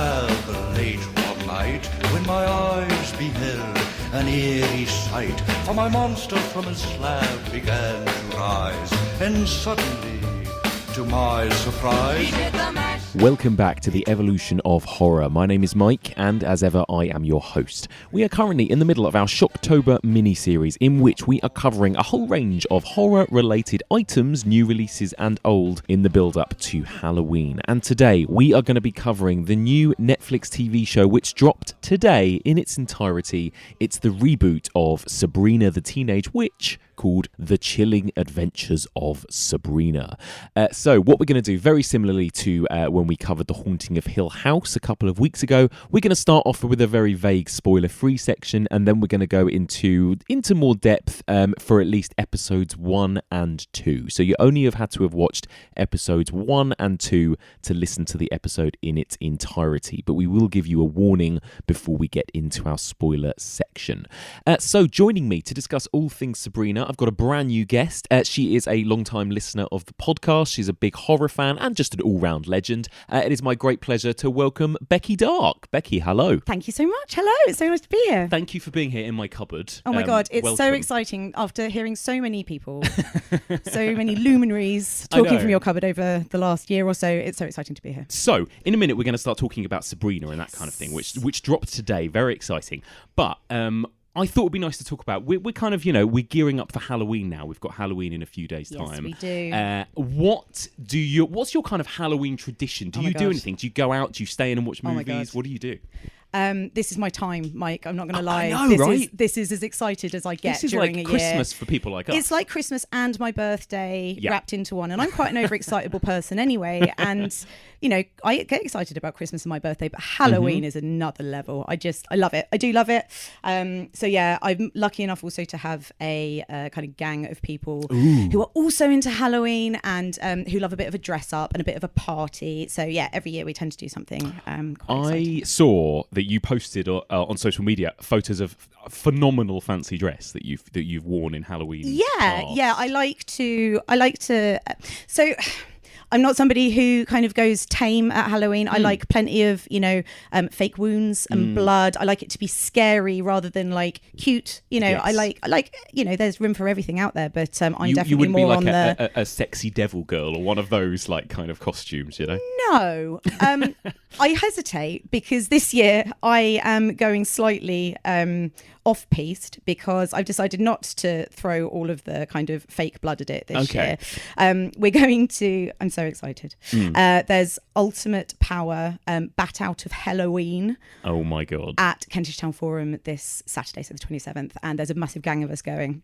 12 late one night, when my eyes beheld an eerie sight, for my monster from his slab began to rise, and suddenly, to my surprise, he did the mash. Welcome back to the evolution of horror. My name is Mike, and as ever, I am your host. We are currently in the middle of our Shocktober mini-series, in which we are covering a whole range of horror-related items, new releases and old, in the build-up to Halloween. And today, we are going to be covering the new Netflix TV show, which dropped today in its entirety. It's the reboot of Sabrina the Teenage Witch, called The Chilling Adventures of Sabrina. So what we're going to do, very similarly to when we covered The Haunting of Hill House a couple of weeks ago, we're going to start off with a very vague spoiler-free section, and then we're going to go into more depth for at least episodes 1 and 2. So you only have had to have watched episodes 1 and 2 to listen to the episode in its entirety, but we will give you a warning before we get into our spoiler section. So joining me to discuss all things Sabrina, I've got a brand new guest. She is a long-time listener of the podcast. She's a big horror fan and just an all-round legend. It is my great pleasure to welcome Becky Darke. Becky, hello. Thank you so much. Hello. It's so nice to be here. Thank you for being here in my cupboard. Oh my God. It's welcome. So exciting after hearing so many people, so many luminaries talking from your cupboard over the last year or so. It's so exciting to be here. So, in a minute, we're going to start talking about Sabrina and that kind of thing, which dropped today. Very exciting. But I thought it'd be nice to talk about. We're kind of, we're gearing up for Halloween now. We've got Halloween in a few days' time. Yes, we do. What's your kind of Halloween tradition? Do you do anything? Do you go out? Do you stay in and watch movies? What do you do? This is my time, Mike. I'm not going to lie. I know, right? This is as excited as I get during a year. This is like Christmas for people like us. It's like Christmas and my birthday wrapped into one. And I'm quite an overexcitable person anyway. And, I get excited about Christmas and my birthday, but Halloween is another level. I love it. I do love it. So yeah, I'm lucky enough also to have a kind of gang of people who are also into Halloween and who love a bit of a dress up and a bit of a party. So yeah, every year we tend to do something quite exciting. I saw that you posted on social media photos of a phenomenal fancy dress that you've worn in Halloween. Yeah. I like to. So I'm not somebody who kind of goes tame at Halloween. I like plenty of, fake wounds and blood. I like it to be scary rather than like cute. Yes. I like, there's room for everything out there, but I'm definitely more on a sexy devil girl or one of those like kind of costumes, No, I hesitate because this year I am going slightly off-piste because I've decided not to throw all of the kind of fake blood at it this year. We're going to, I'm so excited. There's Ultimate Power Bat Out of Halloween. Oh my God. At Kentish Town Forum this Saturday, so the 27th. And there's a massive gang of us going.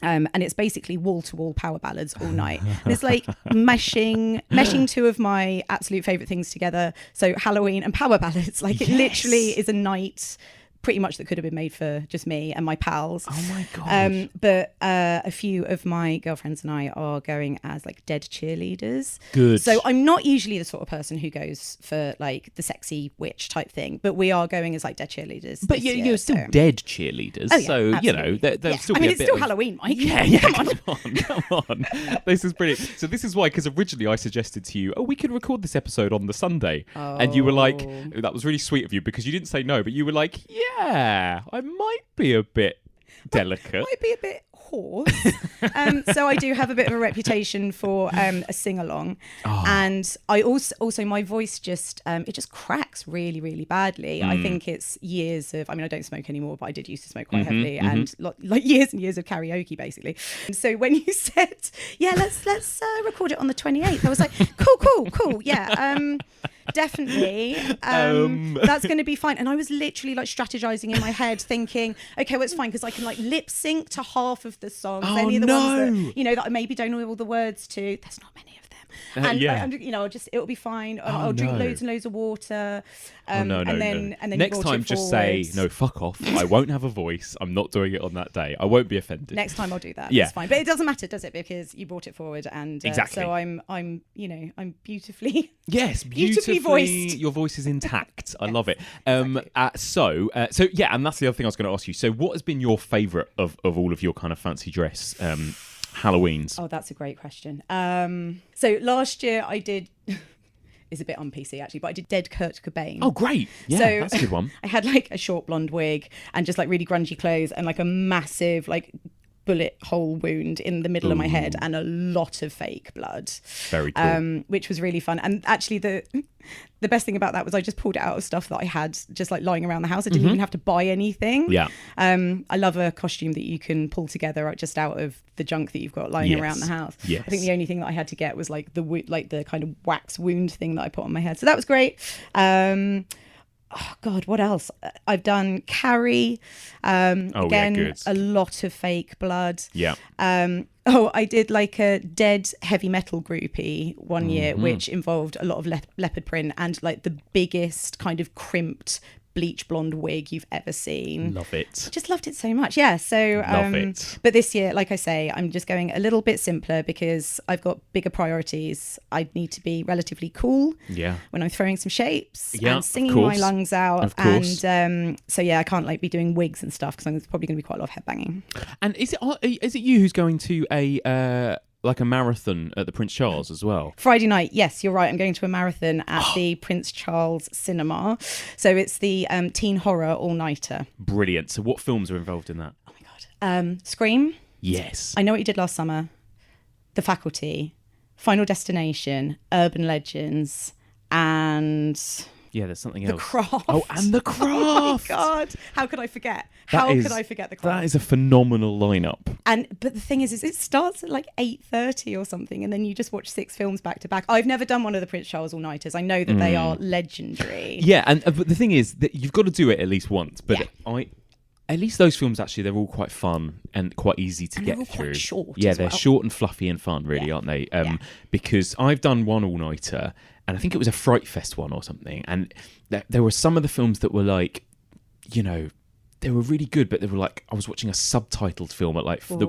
And it's basically wall-to-wall power ballads all night. And it's like meshing two of my absolute favourite things together. So Halloween and power ballads. Like it literally is a night pretty much that could have been made for just me and my pals. Oh my God. But a few of my girlfriends and I are going as like dead cheerleaders. Good. So I'm not usually the sort of person who goes for like the sexy witch type thing, but we are going as like dead cheerleaders. But you're still dead cheerleaders. Oh, yeah, so, absolutely. there'll still be a bit it's still of... Halloween, Mike. Yeah, come on. This is brilliant. So this is why, because originally I suggested to you, we could record this episode on the Sunday. And you were like, that was really sweet of you because you didn't say no, but you were like, yeah, I might be a bit delicate. Might be a bit hoarse. So I do have a bit of a reputation for a sing-along. And I also my voice just it just cracks really, really badly. I think it's years of, I don't smoke anymore, but I did used to smoke quite heavily and like years and years of karaoke basically. And so when you said, let's record it on the 28th, I was like, cool. Yeah. Definitely. That's going to be fine. And I was literally like strategizing in my head thinking, okay, well, it's fine because I can like lip sync to half of the songs. Any of the ones that, that I maybe don't know all the words to. There's not many of them. And it'll be fine. I'll drink loads and loads of water. And then next time just say, no, fuck off. I won't have a voice. I'm not doing it on that day. I won't be offended. Next time I'll do that. Yeah. It's fine. But it doesn't matter, does it? Because you brought it forward and exactly. So I'm beautifully beautifully voiced. Your voice is intact. I love it. Exactly. So yeah, and that's the other thing I was going to ask you. So what has been your favourite of all of your kind of fancy dress Halloweens? Oh, that's a great question. So last year I did is a bit on PC actually, but I did Dead Kurt Cobain. Oh, great. Yeah, So that's a good one. I had like a short blonde wig and just like really grungy clothes and like a massive like bullet hole wound in the middle of my head and a lot of fake blood. Very cool. Which was really fun. And actually the best thing about that was I just pulled it out of stuff that I had just like lying around the house. I didn't even have to buy anything. Yeah. I love a costume that you can pull together just out of the junk that you've got lying around the house. Yes. I think the only thing that I had to get was like the kind of wax wound thing that I put on my head. So that was great. Oh God, what else? I've done Carrie. Again, good. A lot of fake blood. Yeah. I did like a dead heavy metal groupie one year, which involved a lot of leopard print and like the biggest kind of crimped bleach blonde wig you've ever seen. Love it. Just loved it so much. Yeah. So, Love it. But this year, like I say, I'm just going a little bit simpler because I've got bigger priorities. I need to be relatively cool. Yeah. When I'm throwing some shapes Yeah, and singing of course. my lungs out. Of course. And so yeah, I can't like be doing wigs and stuff because there's probably going to be quite a lot of headbanging. And is it you who's going to a like a marathon at the Prince Charles as well? Friday night, yes, you're right. I'm going to a marathon at the Prince Charles Cinema. So it's the teen horror all-nighter. Brilliant. So what films are involved in that? Oh my God. Scream. Yes. I Know What You Did Last Summer. The Faculty. Final Destination. Urban Legends. And... Yeah, there's something The else. Craft. Oh, and The Craft. Oh my God. How could I forget? How could I forget The Craft? That is a phenomenal lineup. But the thing is it starts at like 8:30 or something, and then you just watch 6 films back to back. I've never done one of the Prince Charles all-nighters. I know that they are legendary. Yeah, and but the thing is that you've got to do it at least once. But Yeah. at least those films, actually, they're all quite fun and quite easy to And get they're all through. quite short Yeah, as they're well. short and fluffy and fun, really, Yeah. aren't they? Yeah. Because I've done one all-nighter, and I think it was a Fright Fest one or something, and there were some of the films that were like, you know, they were really good, but they were like, I was watching a subtitled film at like that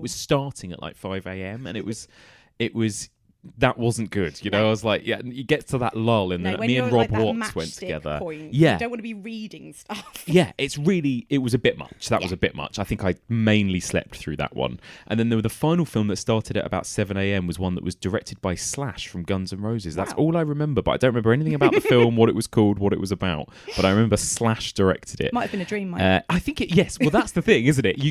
was starting at like 5 a.m. and it was that wasn't good, you know. No. I was like, yeah, you get to that lull, and then when me you're and Rob like that Watts went matchstick together. Point, Yeah, you don't want to be reading stuff. yeah, it was a bit much. That was a bit much. I think I mainly slept through that one. And then the final film that started at about 7 a.m. was one that was directed by Slash from Guns N' Roses. That's all I remember, but I don't remember anything about the film, what it was called, what it was about. But I remember Slash directed it. Might have been a dream, Mike. I think yes. Well, that's the thing, isn't it? You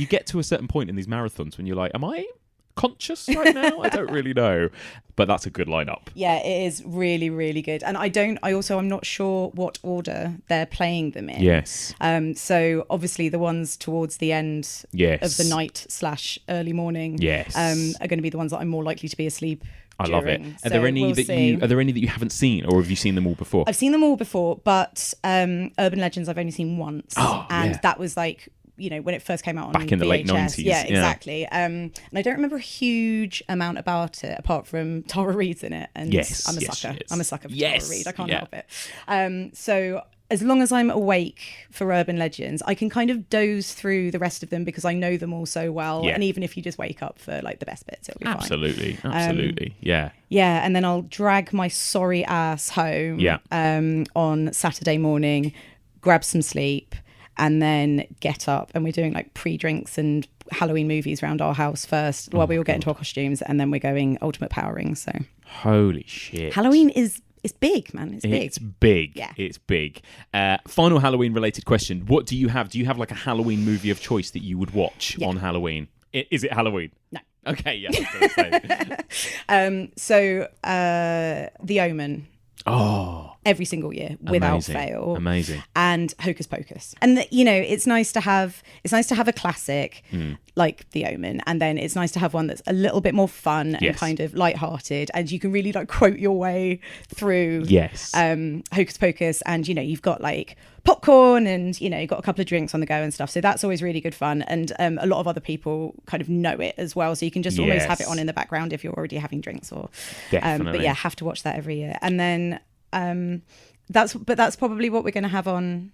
get to a certain point in these marathons when you're like, am I conscious right now? I don't really know, but that's a good lineup. Yeah, it is really, really good. And I'm not sure what order they're playing them in. Yes. So obviously the ones towards the end of the night / early morning Yes. are going to be the ones that I'm more likely to be asleep I love it. during. Are there any that you haven't seen, or have you seen them all before? I've seen them all before, but Urban Legends I've only seen once. And that was like, you know, when it first came out on back in the VHS. late 90s. Yeah, exactly. And I don't remember a huge amount about it apart from Tara Reid's in it. And Yes, I'm a yes, sucker. she is. I'm a sucker for Yes, Tara Reid. I can't yeah. help it. So as long as I'm awake for Urban Legends, I can kind of doze through the rest of them because I know them all so well. Yeah. And even if you just wake up for like the best bits, it'll be fine. Absolutely. Yeah. Yeah, and then I'll drag my sorry ass home on Saturday morning, grab some sleep, and then get up. And we're doing like pre-drinks and Halloween movies around our house first while we all get into our costumes, and then we're going ultimate powering. So Holy shit. Halloween is big, man. It's big. It's big. Yeah. It's big. Final Halloween related question. What do you have? Do you have like a Halloween movie of choice that you would watch on Halloween? Is it Halloween? No. Okay, yeah. I was gonna say. The Omen. Oh. Every single year without Amazing. fail. Amazing. And Hocus Pocus. And you know, it's nice to have a classic like The Omen, and then it's nice to have one that's a little bit more fun and kind of lighthearted, and you can really like quote your way through Hocus Pocus, and you know, you've got like popcorn and you know, you've got a couple of drinks on the go and stuff, so that's always really good fun. And a lot of other people kind of know it as well, so you can just almost have it on in the background if you're already having drinks or Definitely. but yeah, have to watch that every year. And then that's probably what we're going to have on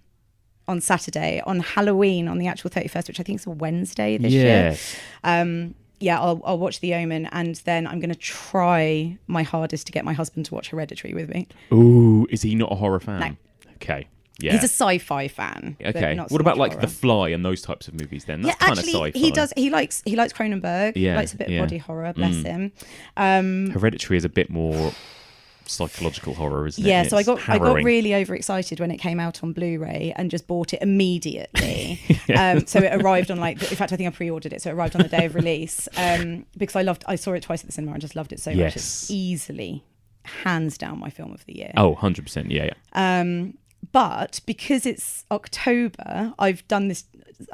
Saturday. On Halloween, on the actual 31st, which I think is a Wednesday this year. I'll watch The Omen, and then I'm going to try my hardest to get my husband to watch Hereditary with me. Ooh, is he not a horror fan? No. Okay. Yeah. He's a sci-fi fan. Okay. Not so What about much like horror. The Fly and those types of movies then? That's kind of sci-fi. He does. He likes Cronenberg. Yeah, He likes a bit of body horror. Bless him. Hereditary is a bit more psychological horror, isn't it? Yeah, so I got harrowing. really overexcited when it came out on Blu-ray and just bought it immediately. So it arrived on in fact I think I pre-ordered it, so it arrived on the day of release, because I saw it twice at the cinema and just loved it so much. It's easily, hands down, my film of the year. Oh, 100%, yeah. But because it's October, I've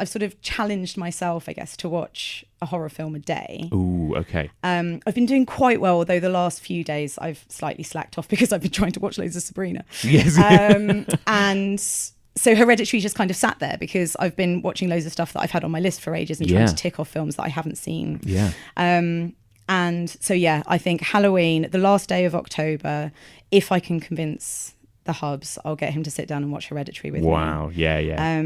sort of challenged myself, I guess, to watch a horror film a day. Ooh, okay. I've been doing quite well, although the last few days I've slightly slacked off because I've been trying to watch loads of Sabrina. Yes. And so Hereditary just kind of sat there because I've been watching loads of stuff that I've had on my list for ages and trying to tick off films that I haven't seen. Yeah. And so, yeah, I think Halloween, the last day of October, if I can convince the hubs, I'll get him to sit down and watch Hereditary with me. Wow, yeah.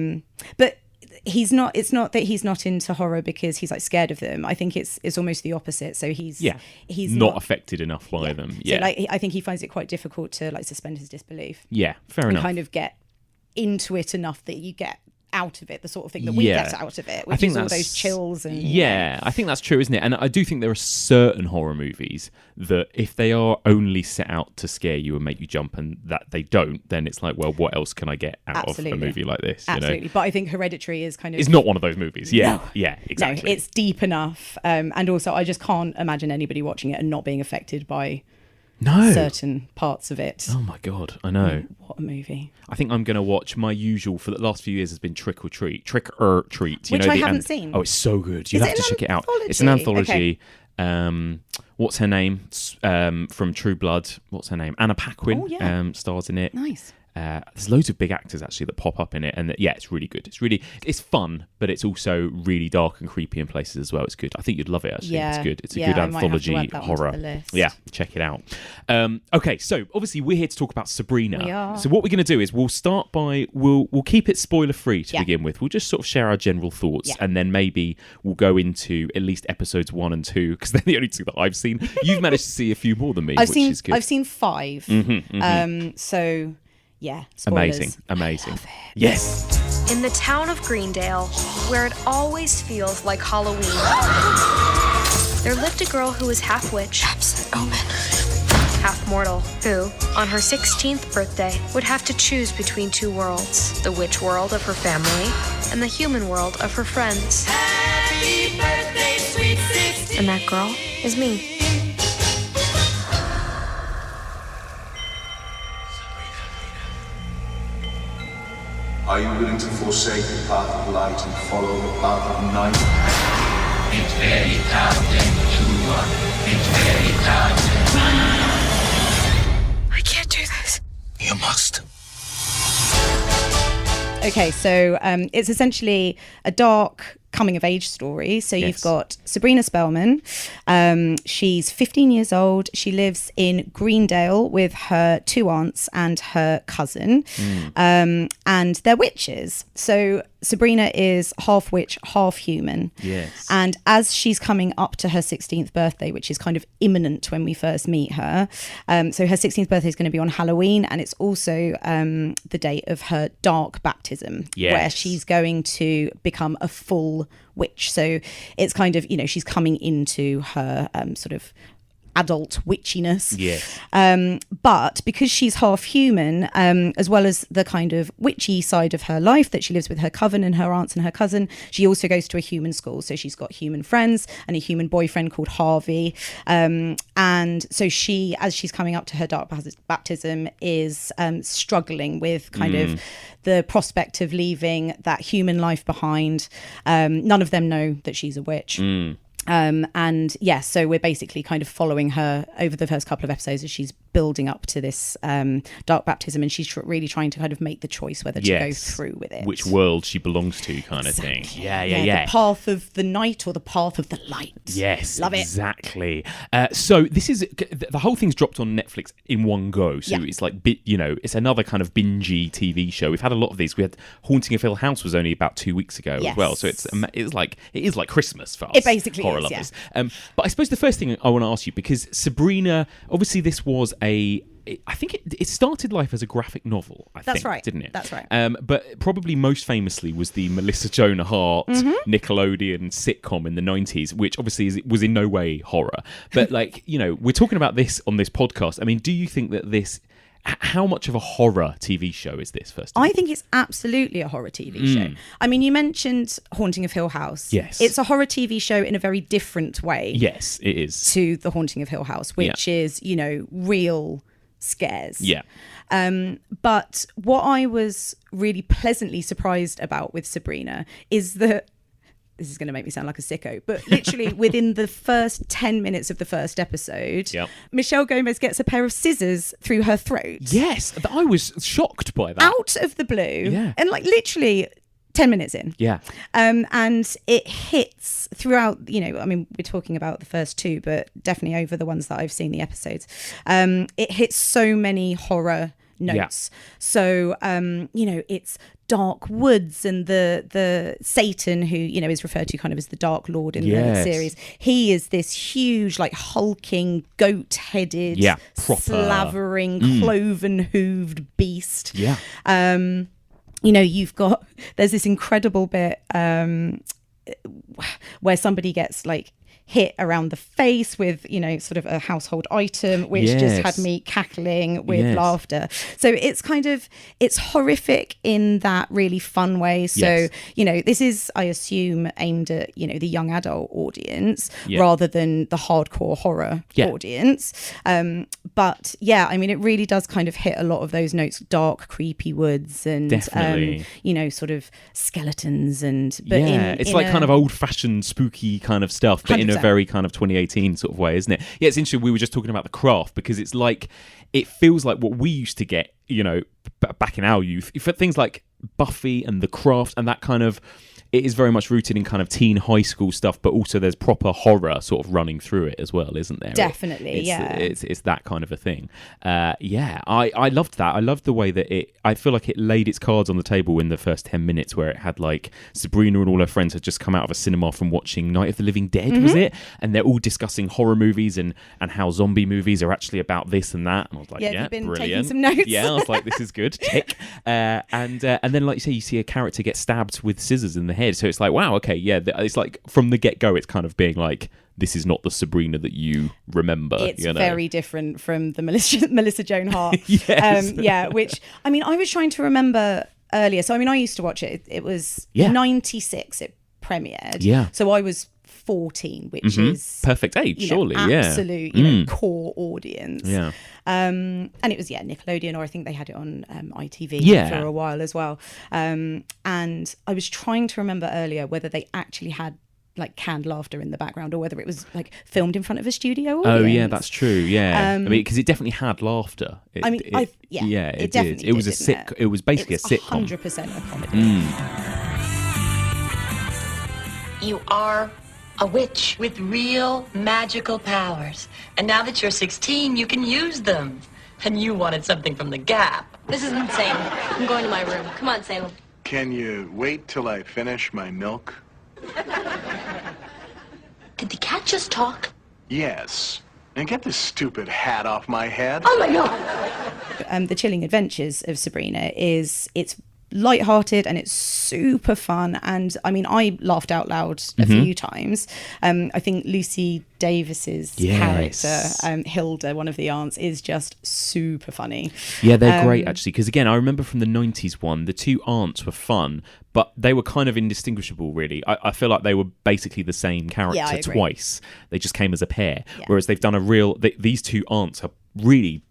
But it's not that he's not into horror because he's like scared of them. I think it's almost the opposite. So he's not affected enough by them. Yeah. So I think he finds it quite difficult to suspend his disbelief. Yeah, fair enough. Kind of get into it enough that you get out of it, the sort of thing that we get out of it, which is all those chills and I think that's true, isn't it? And I do think there are certain horror movies that if they are only set out to scare you and make you jump, and that they don't, then it's like, well, what else can I get out of a movie like this? Absolutely. You know? But I think Hereditary is kind of... It's not one of those movies. Yeah, exactly. No, it's deep enough. And also, I just can't imagine anybody watching it and not being affected by certain parts of it. Oh my God, I know. What a movie. I think I'm going to watch my usual for the last few years has been Trick or Treat. Which I haven't seen. Oh, it's so good. You have to check it out. It's an anthology. Okay. What's her name? From True Blood. What's her name? Anna Paquin stars in it. Nice. There's loads of big actors actually that pop up in it, and it's really good. It's fun, but it's also really dark and creepy in places as well. It's good. I think you'd love it actually. Yeah. It's good. It's a good anthology horror. Yeah, check it out. Okay, so obviously we're here to talk about Sabrina. We are. So what we're going to do is we'll start by we'll keep it spoiler free to begin with. We'll just sort of share our general thoughts, and then maybe we'll go into at least episodes 1 and 2 because they're the only 2 that I've seen. You've managed to see a few more than me, which is good. I've seen 5. So. Yeah, spoilers. Amazing. Yes. In the town of Greendale, where it always feels like Halloween, there lived a girl who was half witch, absent omen, half mortal, who, on her 16th birthday, would have to choose between 2 worlds, the witch world of her family and the human world of her friends. Happy birthday, sweet 16. And that girl is me. Are you willing to forsake the path of light and follow the path of night? It's very tempting to run. It's very tempting. I can't do this. You must. Okay, so it's essentially a dark coming-of-age story. So you've got Sabrina Spellman. She's 15 years old. She lives in Greendale with her 2 aunts and her cousin. And they're witches. So Sabrina is half witch, half human. Yes. And as she's coming up to her 16th birthday, which is kind of imminent when we first meet her, so her 16th birthday is going to be on Halloween, and it's also the date of her dark baptism, where she's going to become a full witch. So it's kind of, she's coming into her sort of adult witchiness. Yes. But because she's half human, as well as the kind of witchy side of her life that she lives with her coven and her aunts and her cousin, she also goes to a human school. So she's got human friends and a human boyfriend called Harvey. And so she, as she's coming up to her dark baptism, is struggling with kind of the prospect of leaving that human life behind. None of them know that she's a witch. And so we're basically kind of following her over the first couple of episodes as she's building up to this dark baptism, and she's really trying to kind of make the choice whether to go through with it. Which world she belongs to, kind of thing. Yeah. The path of the night or the path of the light. Yes, love it. Exactly. So this is the whole thing's dropped on Netflix in one go. So it's like it's another kind of bingey TV show. We've had a lot of these. We had Haunting of Hill House was only about 2 weeks ago as well. So it is like Christmas for us. It basically horror lovers. But I suppose the first thing I want to ask you, because Sabrina, obviously this was I think it started life as a graphic novel. That's right. Didn't it? That's right. But probably most famously was the Melissa Joan Hart Nickelodeon sitcom in the 90s, which obviously was in no way horror. But like, you know, we're talking about this on this podcast. I mean, do you think that how much of a horror TV show is this, first of all? I think it's absolutely a horror TV show. I mean, you mentioned Haunting of Hill House. Yes. It's a horror TV show in a very different way. Yes, it is. To The Haunting of Hill House, which is, you know, real scares. Yeah. But what I was really pleasantly surprised about with Sabrina is that, this is going to make me sound like a sicko, but literally within the first 10 minutes of the first episode, Michelle Gomez gets a pair of scissors through her throat. Yes, I was shocked by that. Out of the blue. Yeah. And like literally 10 minutes in. Yeah. And it hits throughout, you know, I mean, we're talking about the first two, but definitely over the ones that I've seen the episodes. It hits so many horror notes. So, you know, it's dark woods and the Satan, who, you know, is referred to kind of as the Dark Lord in the series. He is this huge, like hulking, goat-headed, slavering, cloven-hooved beast. Yeah. You know, there's this incredible bit where somebody gets like hit around the face with, you know, sort of a household item, which just had me cackling with laughter. So it's kind of, it's horrific in that really fun way. So, you know, this is, I assume, aimed at, you know, the young adult audience rather than the hardcore horror audience. But yeah, I mean, it really does kind of hit a lot of those notes, dark, creepy woods and, you know, sort of skeletons and... But it's like kind of old-fashioned, spooky kind of stuff, but 100%. In a very kind of 2018 sort of way, isn't it? Yeah, it's interesting. We were just talking about The Craft, because it's like, it feels like what we used to get, you know, back in our youth, for things like Buffy and The Craft and that kind of... It is very much rooted in kind of teen high school stuff, but also there's proper horror sort of running through it as well, isn't there? Definitely, it's that kind of a thing. I loved that. I loved the way that I feel like it laid its cards on the table in the first 10 minutes, where it had like Sabrina and all her friends had just come out of a cinema from watching Night of the Living Dead, was it? And they're all discussing horror movies and how zombie movies are actually about this and that. And I was like, you've been brilliant. Taking some notes. Yeah, I was like, this is good. Tick. And then, like you say, you see a character get stabbed with scissors in the head. So it's like, wow, okay, yeah. It's like from the get-go, it's kind of being like, this is not the Sabrina that you remember. It's you know? Very different from the Melissa Joan Hart. Yes. Which, I mean, I was trying to remember earlier. So, I mean, I used to watch it. It was 96 it premiered. Yeah. So I was 14, which is... perfect age, surely, absolute, you know, core audience. Yeah. And it was, Nickelodeon, or I think they had it on ITV for a while as well. And I was trying to remember earlier whether they actually had like canned laughter in the background, or whether it was like filmed in front of a studio audience. Oh yeah, that's true. Yeah, I mean, because it definitely had laughter. It did. It was It was basically a sitcom. 100% a comedy. You are a witch with real magical powers, and now that you're 16, you can use them. And you wanted something from the Gap. This is insane. I'm going to my room. Come on, Salem. Can you wait till I finish my milk? Did the cat just talk? Yes. And get this stupid hat off my head. Oh my God! The Chilling Adventures of Sabrina it's lighthearted and it's super fun, and I mean, I laughed out loud a few times. I think Lucy Davis's character, Hilda, one of the aunts, is just super funny. Yeah, they're great actually, because again, I remember from the 90s one, the two aunts were fun, but they were kind of indistinguishable, really. I feel like they were basically the same character twice. They just came as a pair, whereas they've done these two aunts are really,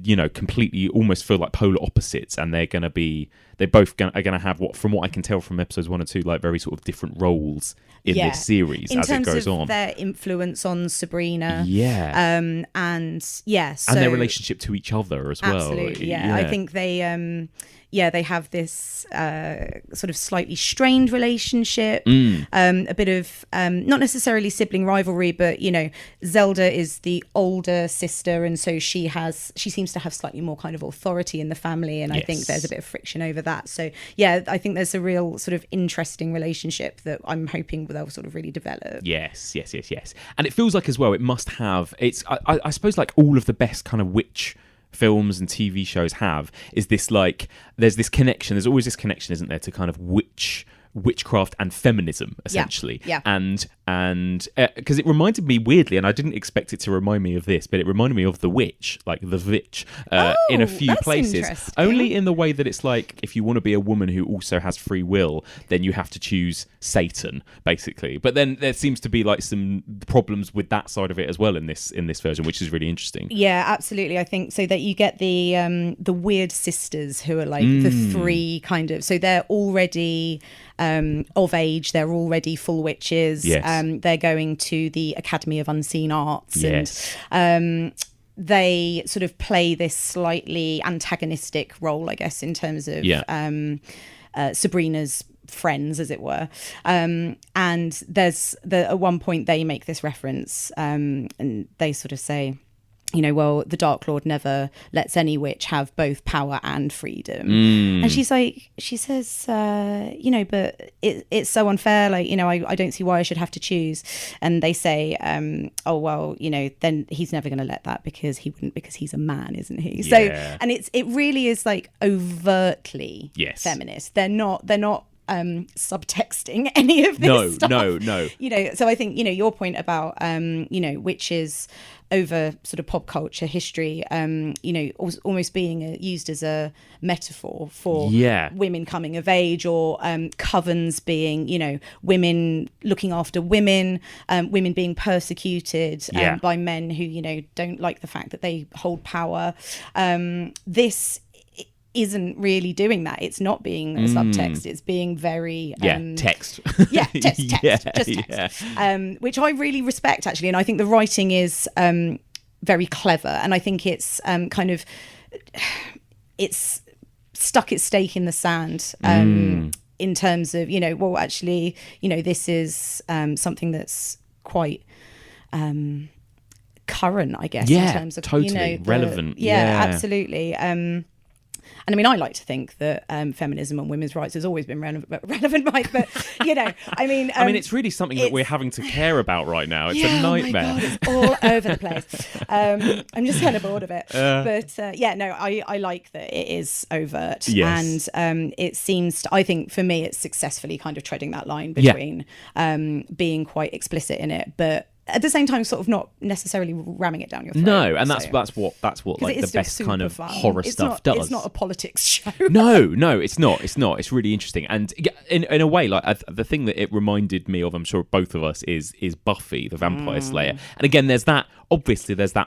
you know, completely almost feel like polar opposites, and they're both going to have, from what I can tell from episodes 1 and 2, like very sort of different roles in this series as it goes on. In terms of their influence on Sabrina. And their relationship to each other as well. Absolutely, I think they have this sort of slightly strained relationship, a bit of not necessarily sibling rivalry, but, you know, Zelda is the older sister, and so she seems to have slightly more kind of authority in the family, and I think there's a bit of friction over that. So I think there's a real sort of interesting relationship that I'm hoping they'll sort of really develop. Yes. And it feels like as well, it must have, I suppose, like all of the best kind of witch films and TV shows have is this, like, there's this connection. There's always this connection, isn't there, to kind of witchcraft and feminism, essentially. Yeah. And because it reminded me weirdly, and I didn't expect it to remind me of this, but it reminded me of The Witch, like the Witch, in a few that's places. interesting. Only in the way that it's like, if you want to be a woman who also has free will, then you have to choose Satan, basically. But then there seems to be like some problems with that side of it as well in this version, which is really interesting. Yeah, absolutely. I think so that you get the weird sisters who are like the three kind of, so they're already of age, they're already full witches. Yes. They're going to the Academy of Unseen Arts. Yes. And they sort of play this slightly antagonistic role, I guess, in terms of Sabrina's friends, as it were. And there's at one point they make this reference, and they sort of say, you know, well, the Dark Lord never lets any witch have both power and freedom. And she says, you know, but it's so unfair. Like, you know, I don't see why I should have to choose. And they say, oh, well, you know, then he's never going to let that because he wouldn't, because he's a man, isn't he? Yeah. So, and it really is like overtly feminist. They're not subtexting any of this stuff. No. You know, so I think, you know, your point about, you know, witches over sort of pop culture history, you know, almost being used as a metaphor for women coming of age, or covens being, you know, women looking after women, women being persecuted by men who, you know, don't like the fact that they hold power. This isn't really doing that. It's not being a subtext. It's being very text. Just text. Which I really respect, actually, and I think the writing is very clever, and I think it's kind of it's stuck its stake in the sand in terms of, you know, well, actually, you know, this is something that's quite current, I guess, in terms of totally, you know, relevant. Absolutely. And I mean, I like to think that feminism and women's rights has always been relevant, Mike. But you know, I mean, it's really something that we're having to care about right now. It's a nightmare. Oh my God, it's all over the place. I'm just kind of bored of it. But I like that it is overt, and it seems to, I think for me, it's successfully kind of treading that line between being quite explicit in it, but at the same time, sort of not necessarily ramming it down your throat. No, and that's what like the best kind of horror stuff does. It's not a politics show. No, it's not. It's really interesting, and in a way, like the thing that it reminded me of, I'm sure both of us, is Buffy the Vampire Slayer. And again, there's that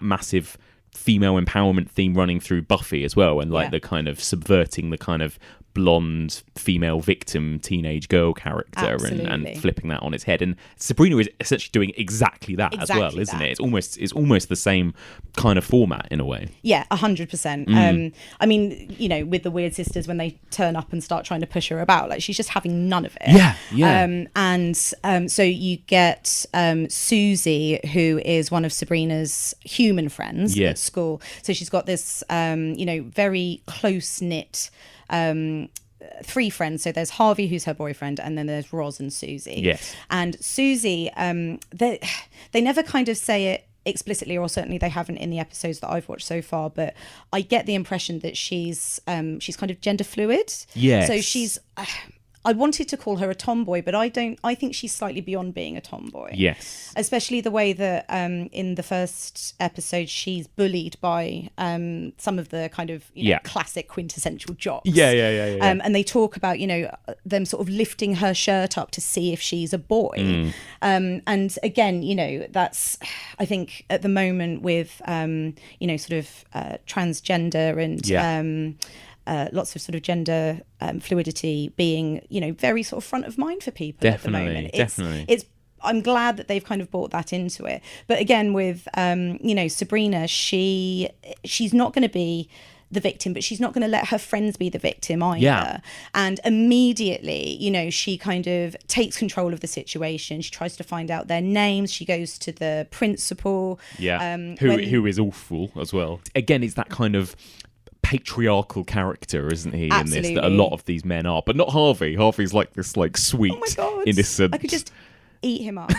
massive female empowerment theme running through Buffy as well, and like the kind of subverting the kind of blonde female victim teenage girl character and flipping that on its head. And Sabrina is essentially doing exactly that as well, isn't it? It's almost the same kind of format in a way. Yeah, 100%. I mean, you know, with the weird sisters, when they turn up and start trying to push her about, like, she's just having none of it. So you get Susie, who is one of Sabrina's human friends at school. So she's got this you know, very close-knit three friends. So there's Harvey, who's her boyfriend, and then there's Roz and Susie. Yes. And Susie, they never kind of say it explicitly, or certainly they haven't in the episodes that I've watched so far, but I get the impression that she's kind of gender fluid. Yes. So she's I wanted to call her a tomboy, but I think she's slightly beyond being a tomboy. Yes. Especially the way that in the first episode she's bullied by some of the kind of classic quintessential jocks. Yeah. And they talk about, you know, them sort of lifting her shirt up to see if she's a boy. And again, you know, that's, I think at the moment with, you know, sort of transgender and lots of sort of gender fluidity being, you know, very sort of front of mind for people at the moment. It's I'm glad that they've kind of brought that into it. But again, with you know, Sabrina, she's not going to be the victim, but she's not going to let her friends be the victim either. Yeah. And immediately, you know, she kind of takes control of the situation. She tries to find out their names. She goes to the principal. Yeah. Who is awful as well. Again, it's that kind of patriarchal character, isn't he? Absolutely. In this, that a lot of these men are, but not Harvey. Harvey's like this, like sweet, innocent. I could just eat him up.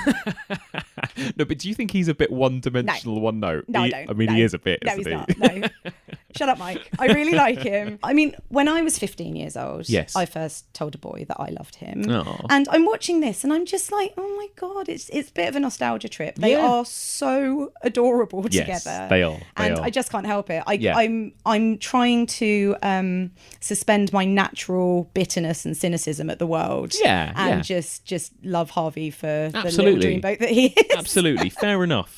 No, but do you think he's a bit one-dimensional, one note? No, I don't. I mean, he is a bit. No, isn't he's he? not. No. Shut up, Mike. I really like him. I mean, when I was 15 years old, yes, I first told a boy that I loved him. Aww. And I'm watching this and I'm just like, oh my God, it's a bit of a nostalgia trip. They are so adorable together. They are. I just can't help it. I'm trying to suspend my natural bitterness and cynicism at the world. And just love Harvey for the little dreamboat that he is. Absolutely. Fair enough.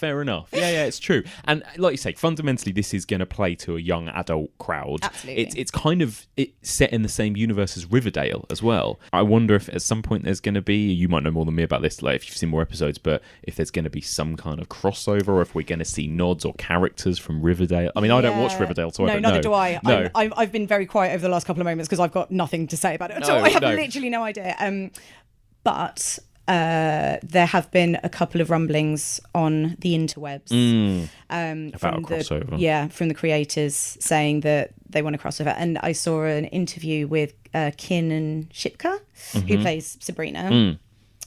Yeah, it's true. And like you say, fundamentally, this is going to play to a young adult crowd. Absolutely. It's kind of set in the same universe as Riverdale as well. I wonder if at some point there's going to be, you might know more than me about this, like if you've seen more episodes, but if there's going to be some kind of crossover, or if we're going to see nods or characters from Riverdale. I mean, I don't watch Riverdale, so I don't know. No, neither do I. No. I've been very quiet over the last couple of moments because I've got nothing to say about it at all. I have literally no idea. But there have been a couple of rumblings on the interwebs about a crossover. From the creators saying that they want a crossover. And I saw an interview with Kin Shipka, who plays Sabrina.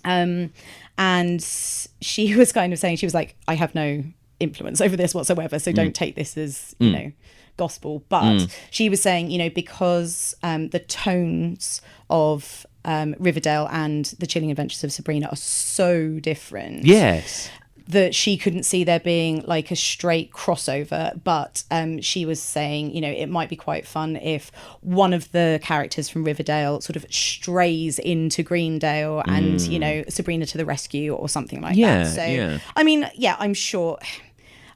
And she was kind of saying, she was like, I have no influence over this whatsoever, so don't take this as, you know, gospel. But she was saying, you know, because the tones of Riverdale and the Chilling Adventures of Sabrina are so different. Yes. That she couldn't see there being like a straight crossover, but she was saying, you know, it might be quite fun if one of the characters from Riverdale sort of strays into Greendale and, you know, Sabrina to the rescue or something like that. So, I mean, I'm sure.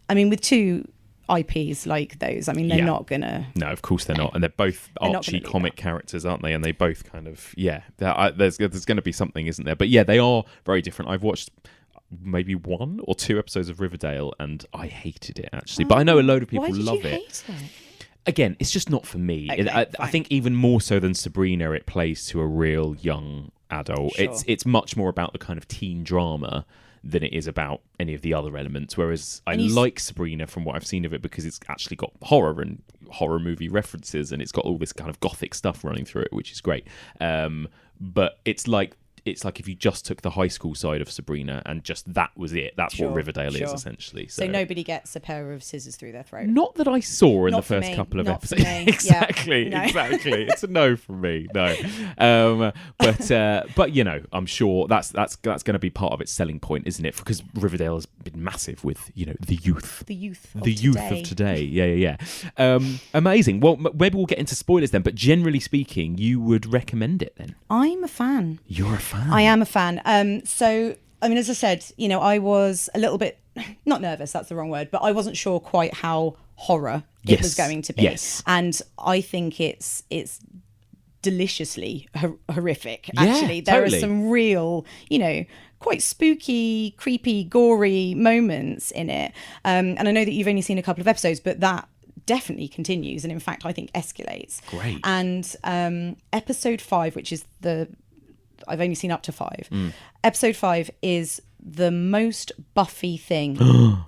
I mean, with two IPs like those, I mean, they're not gonna. No, of course they're not, and they're both Archie comic characters, aren't they? And they both kind of there's going to be something, isn't there? But yeah, they are very different. I've watched maybe 1 or 2 episodes of Riverdale, and I hated it actually. But I know a load of people love it. Hate it. Again, it's just not for me. Okay, I think even more so than Sabrina, it plays to a real young adult. Sure. It's much more about the kind of teen drama than it is about any of the other elements. Whereas I like Sabrina from what I've seen of it because it's actually got horror and horror movie references, and it's got all this kind of gothic stuff running through it, which is great. But it's like if you just took the high school side of Sabrina and just that was it. That's what Riverdale is essentially. So nobody gets a pair of scissors through their throat. Not that I saw in the first couple of episodes. Exactly. It's a no from me. No. But you know, I'm sure that's going to be part of its selling point, isn't it? Because Riverdale has been massive with, you know, the youth of today. Yeah. Amazing. Well, maybe we'll get into spoilers then. But generally speaking, you would recommend it then? I'm a fan. You're a fan. I am a fan. So, I mean, as I said, you know, I was a little bit, not nervous, that's the wrong word, but I wasn't sure quite how horror it was going to be. Yes. And I think it's deliciously horrific, actually. There are some real, you know, quite spooky, creepy, gory moments in it. And I know that you've only seen a couple of episodes, but that definitely continues. And in fact, I think escalates. Great. And episode 5, which is I've only seen up to 5. Episode 5 is the most Buffy thing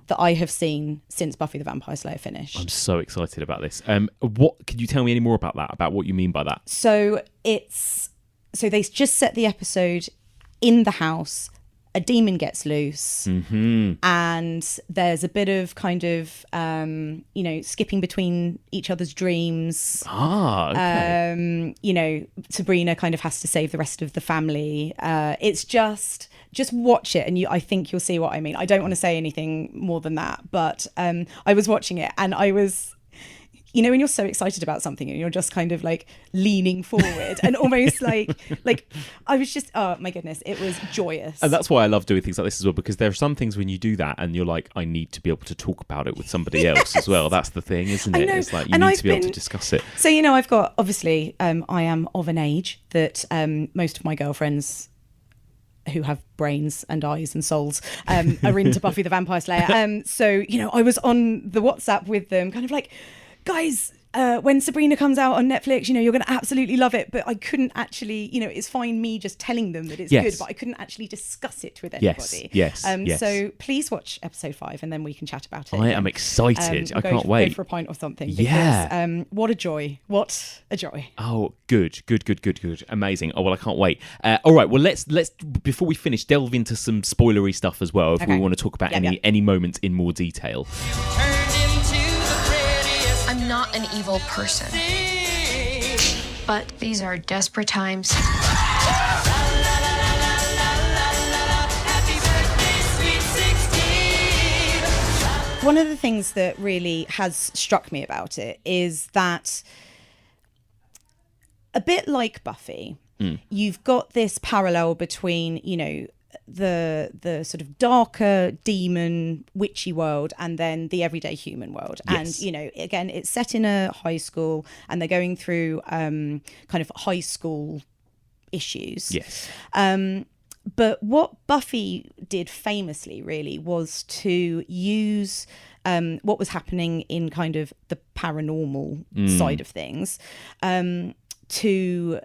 that I have seen since Buffy the Vampire Slayer finished. I'm so excited about this. What could you tell me any more about that? About what you mean by that? So they just set the episode in the house. A demon gets loose, and there's a bit of kind of, you know, skipping between each other's dreams. Okay. You know, Sabrina kind of has to save the rest of the family. It's just watch it, and I think you'll see what I mean. I don't want to say anything more than that, but I was watching it, and I was. You know, when you're so excited about something and you're just kind of like leaning forward and almost like I was just, oh my goodness, it was joyous. And that's why I love doing things like this as well, because there are some things when you do that and you're like, I need to be able to talk about it with somebody else as well. That's the thing, isn't it? It's like you need to be able to discuss it. So, you know, I've got, obviously, I am of an age that most of my girlfriends who have brains and eyes and souls are into Buffy the Vampire Slayer. So, you know, I was on the WhatsApp with them kind of like, guys, when Sabrina comes out on Netflix, you know, you're going to absolutely love it. But I couldn't actually, you know, it's fine me just telling them that it's good, but I couldn't actually discuss it with anybody. Yes. So please watch episode 5 and then we can chat about it. I am excited. I can't wait. Go for a pint or something. Because, what a joy. What a joy. Oh, good. Amazing. Oh, well, I can't wait. All right. Well, let's before we finish, delve into some spoilery stuff as well. If we want to talk about any moments in more detail. I'm not not an evil person. But these are desperate times. One of the things that really has struck me about it is that, a bit like Buffy, you've got this parallel between, you know, the sort of darker demon witchy world and then the everyday human world. Yes. And, you know, again, it's set in a high school and they're going through kind of high school issues. Yes. But what Buffy did famously, really, was to use what was happening in kind of the paranormal side of things to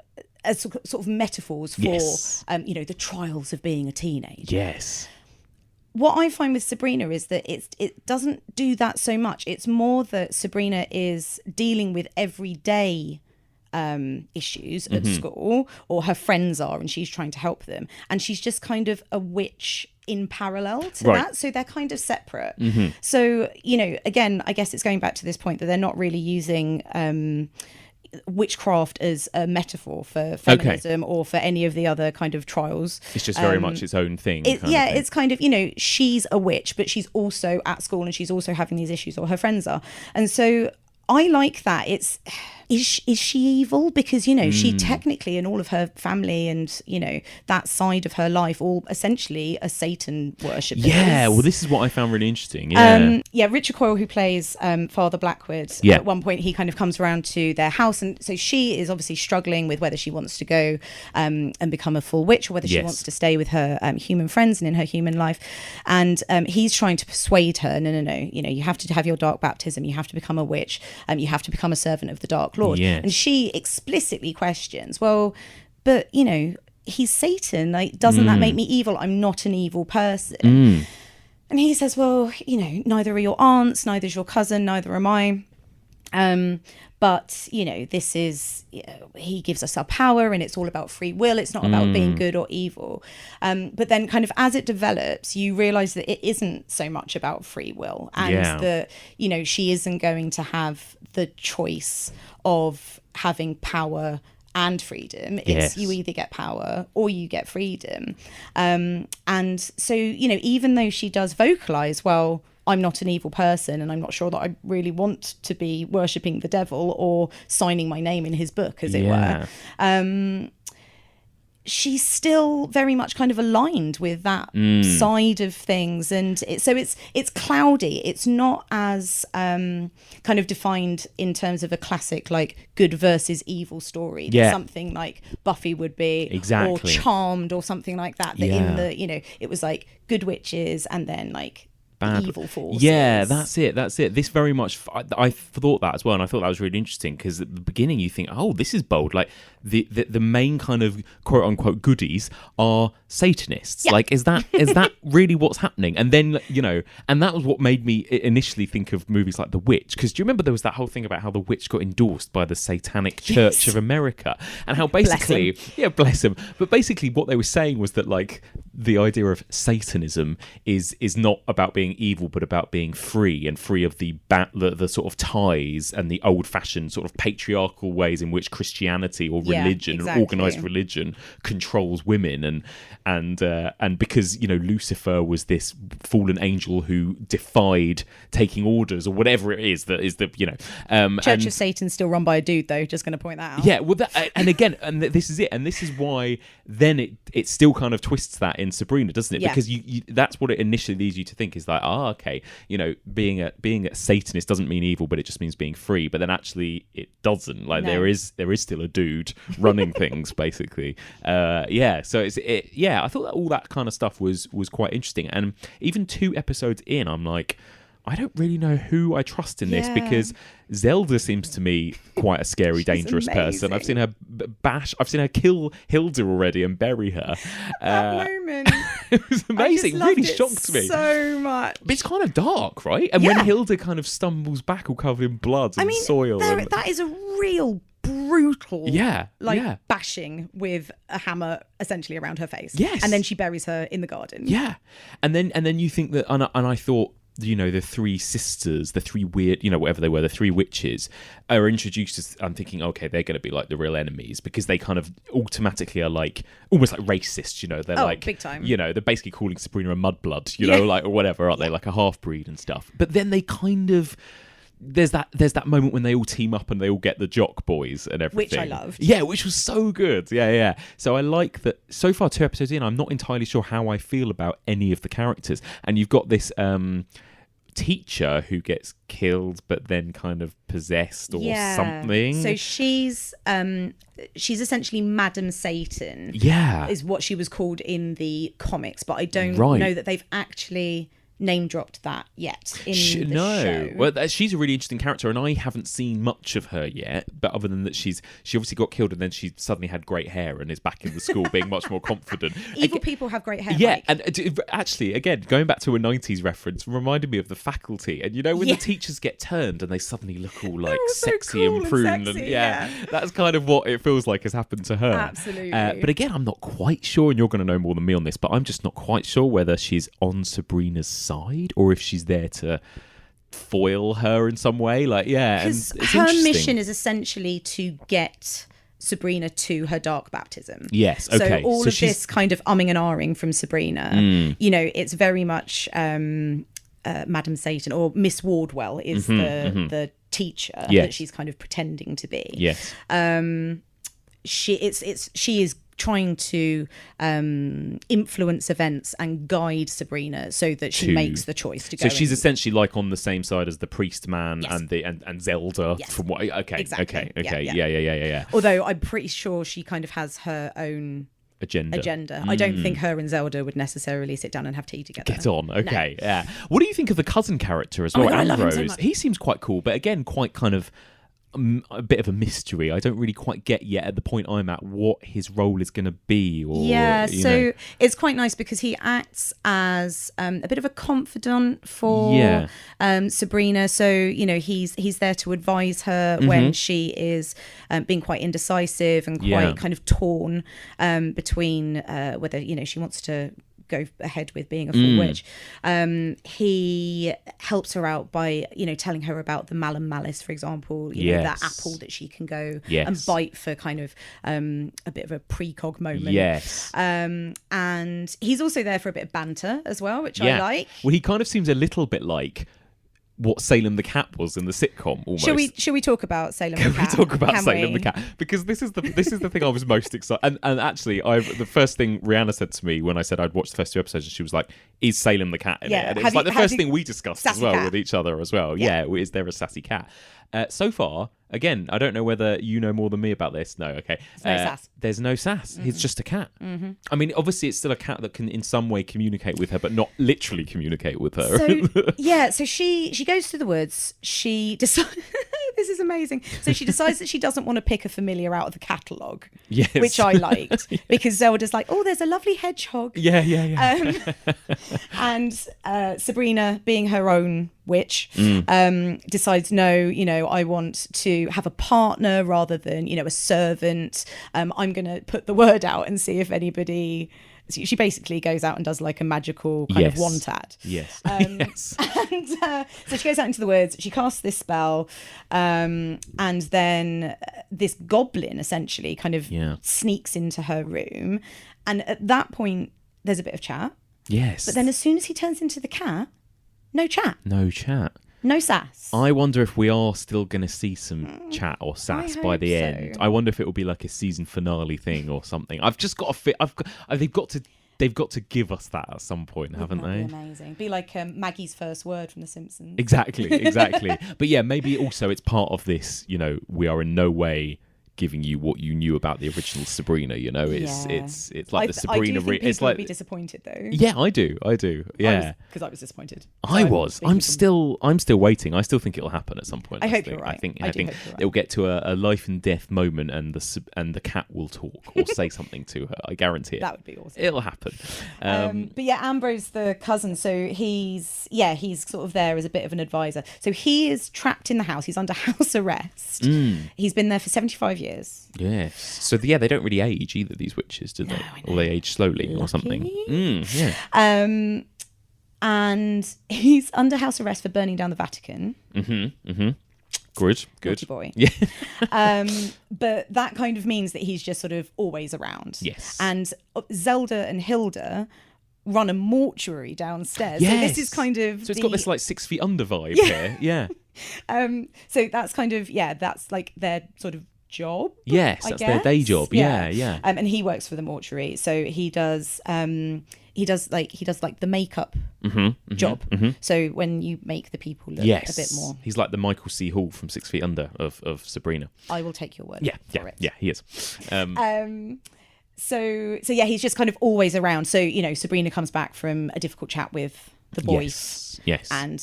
as sort of metaphors for, Yes. you know, the trials of being a teenager. Yes. What I find with Sabrina is that it doesn't do that so much. It's more that Sabrina is dealing with everyday issues at school, or her friends are, and she's trying to help them, and she's just kind of a witch in parallel to that, so they're kind of separate. So, you know, again, I guess it's going back to this point that they're not really using witchcraft as a metaphor for feminism or for any of the other kind of trials. It's just very much its own thing. It's kind of, you know, she's a witch, but she's also at school and she's also having these issues, or her friends are. And so I like that. Is she evil? Because, you know, she technically, and all of her family and, you know, that side of her life, all essentially are Satan worshippers. Yeah, well, this is what I found really interesting. Yeah. Richard Coyle, who plays Father Blackwood, at one point he kind of comes around to their house, and so she is obviously struggling with whether she wants to go and become a full witch, or whether she wants to stay with her human friends and in her human life. And he's trying to persuade her, no, you know, you have to have your dark baptism, you have to become a witch, you have to become a servant of the Dark Lord. Yes. And she explicitly questions, well, but, you know, he's Satan, like, doesn't that make me evil? I'm not an evil person. And he says, well, you know, neither are your aunts, neither's your cousin, neither am I. But, you know, this is, you know, he gives us our power, and it's all about free will. It's not about being good or evil. But then kind of as it develops, you realise that it isn't so much about free will, and that, you know, she isn't going to have the choice of having power and freedom. It's you either get power or you get freedom. And so, you know, even though she does vocalise, well, I'm not an evil person, and I'm not sure that I really want to be worshipping the devil or signing my name in his book, as it were. She's still very much kind of aligned with that side of things, and it's cloudy. It's not as kind of defined in terms of a classic like good versus evil story. Something like Buffy would be, or Charmed, or something like that. That in the, you know, it was like good witches and then like evil forces. Yeah, that's it. This very much, I thought that as well, and I thought that was really interesting, because at the beginning you think, oh, this is bold. Like the main kind of quote unquote goodies are Satanists. Like, is that really what's happening? And then, you know, and that was what made me initially think of movies like The Witch, because do you remember there was that whole thing about how The Witch got endorsed by the Satanic Church of America, and how basically, bless them, but basically what they were saying was that, like, the idea of Satanism is not about being evil, but about being free, and free of the sort of ties and the old-fashioned sort of patriarchal ways in which Christianity or religion, and organised religion, controls women, and because, you know, Lucifer was this fallen angel who defied taking orders, or whatever it is that is the, you know, Church of Satan's still run by a dude, though. Just going to point that out. Yeah, well, and again, and this is it, and this is why then it still kind of twists that in Sabrina, doesn't it? Because you that's what it initially leads you to think, is like, okay, you know, being a Satanist doesn't mean evil, but it just means being free. But then actually it doesn't. Like, there is still a dude running things, basically. So I thought that all that kind of stuff was quite interesting. And even 2 episodes in, I'm like, I don't really know who I trust in this, because Zelda seems to me quite a scary, dangerous person. I've seen her kill Hilda already and bury her. That moment. It was amazing. It really shocked me so much. But it's kind of dark, right? And when Hilda kind of stumbles back all covered in blood and soil. That is a real brutal bashing with a hammer essentially around her face. Yes. And then she buries her in the garden. Yeah. And then you think that, and I thought, the three sisters, the three weird, whatever they were, the three witches are introduced as, I'm thinking, okay, they're going to be like the real enemies because they kind of automatically are like almost like racist, they're like big time. They're basically calling Sabrina a mudblood, like or whatever, aren't they, like a half breed and stuff. But then they kind of there's that moment when they all team up and they all get the jock boys and everything, which I loved. Yeah, which was so good. Yeah. So I like that. So far, 2 episodes in, I'm not entirely sure how I feel about any of the characters. And you've got this teacher who gets killed, but then kind of possessed or something. So she's essentially Madam Satan. Yeah, is what she was called in the comics, but I don't know that they've actually name dropped that yet in the show. Well, she's a really interesting character, and I haven't seen much of her yet. But other than that, she obviously got killed, and then she suddenly had great hair and is back in the school, being much more confident. Evil people have great hair. Yeah, Mike. And actually, again, going back to a '90s reference, reminded me of The Faculty. And when the teachers get turned and they suddenly look all like sexy cool and prune, sexy, that's kind of what it feels like has happened to her. Absolutely. But again, I'm not quite sure, and you're going to know more than me on this, but I'm just not quite sure whether she's on Sabrina's side or if she's there to foil her in some way. Because her mission is essentially to get Sabrina to her dark baptism. Yes, okay. So all of this kind of umming and ahhing from Sabrina, it's very much Madam Satan, or Miss Wardwell is the teacher that she's kind of pretending to be. Yes. She is trying to influence events and guide Sabrina so that she makes the choice to go. So she's essentially like on the same side as the priest man and Zelda. Yes. From what? Okay, exactly. Okay. Yeah. Although I'm pretty sure she kind of has her own agenda. I don't think her and Zelda would necessarily sit down and have tea together. Get on, okay, no. Yeah. What do you think of the cousin character as well, God, Ambrose? I love him so much. He seems quite cool, but again, quite kind of a bit of a mystery. I don't really quite get yet at the point I'm at what his role is going to be. So it's quite nice because he acts as a bit of a confidant for Sabrina. So he's there to advise her when she is being quite indecisive and quite kind of torn between whether she wants to go ahead with being a full witch. He helps her out by telling her about the malum malice, for example, that apple that she can go and bite for kind of a bit of a precog moment. And he's also there for a bit of banter as well, which I like. Well, he kind of seems a little bit like what Salem the Cat was in the sitcom almost. Should we talk about Salem the Cat? Can we talk about Salem the Cat? Because this is the thing I was most excited. And actually, the first thing Rihanna said to me when I said I'd watched the first 2 episodes, she was like, "Is Salem the Cat in it?" And it's like the first thing we discussed as well with each other as well. Yeah, is there a sassy cat? So far, again, I don't know whether you know more than me about this. No, okay. There's no sass. There's no sass. It's just a cat. I mean, obviously, it's still a cat that can in some way communicate with her, but not literally communicate with her. So she goes to the woods. She decides... This is amazing. So she decides that she doesn't want to pick a familiar out of the catalogue, which I liked, because Zelda's like, "Oh, there's a lovely hedgehog." Yeah. And Sabrina, being her own witch, decides, no, I want to have a partner rather than, a servant. I'm going to put the word out and see if anybody... She basically goes out and does like a magical kind of want-at. Yes. And so she goes out into the woods, she casts this spell, and then this goblin essentially kind of sneaks into her room. And at that point, there's a bit of chat. Yes. But then as soon as he turns into the cat, no chat. No sass. I wonder if we are still going to see some chat or sass by the end. I wonder if it will be like a season finale thing or something. I've just got a fit. They've got to give us that at some point, haven't they? Be amazing. Be like Maggie's first word from The Simpsons. Exactly. But yeah, maybe also it's part of this. We are in no way giving you what you knew about the original Sabrina. It's like the Sabrina. I do think people would be disappointed though. Yeah, I do. Yeah, because I was disappointed. I'm still waiting. I still think it'll happen at some point. I hope you're right. I think it'll get to a life and death moment, and the cat will talk or say something to her. I guarantee it. That would be awesome. It'll happen. But yeah, Ambrose, the cousin. So he's sort of there as a bit of an advisor. So he is trapped in the house. He's under house arrest. He's been there for 75 years. Yes. So they don't really age either, these witches, do they? Or they age slowly or something. and he's under house arrest for burning down the Vatican. Good. Naughty boy. Yeah. But that kind of means that he's just sort of always around. Yes. And Zelda and Hilda run a mortuary downstairs. Yes. So this is kind of So it's got this like 6 Feet Under vibe here. Yeah. So that's kind of, that's like their sort of job. Yes, I that's guess. their day job. Yeah. And he works for the mortuary. So he does like the makeup job. So when you make the people look a bit more. He's like the Michael C. Hall from 6 Feet Under of Sabrina. I will take your word for it. Yeah, he is. So he's just kind of always around. So, Sabrina comes back from a difficult chat with the boys. Yes. And,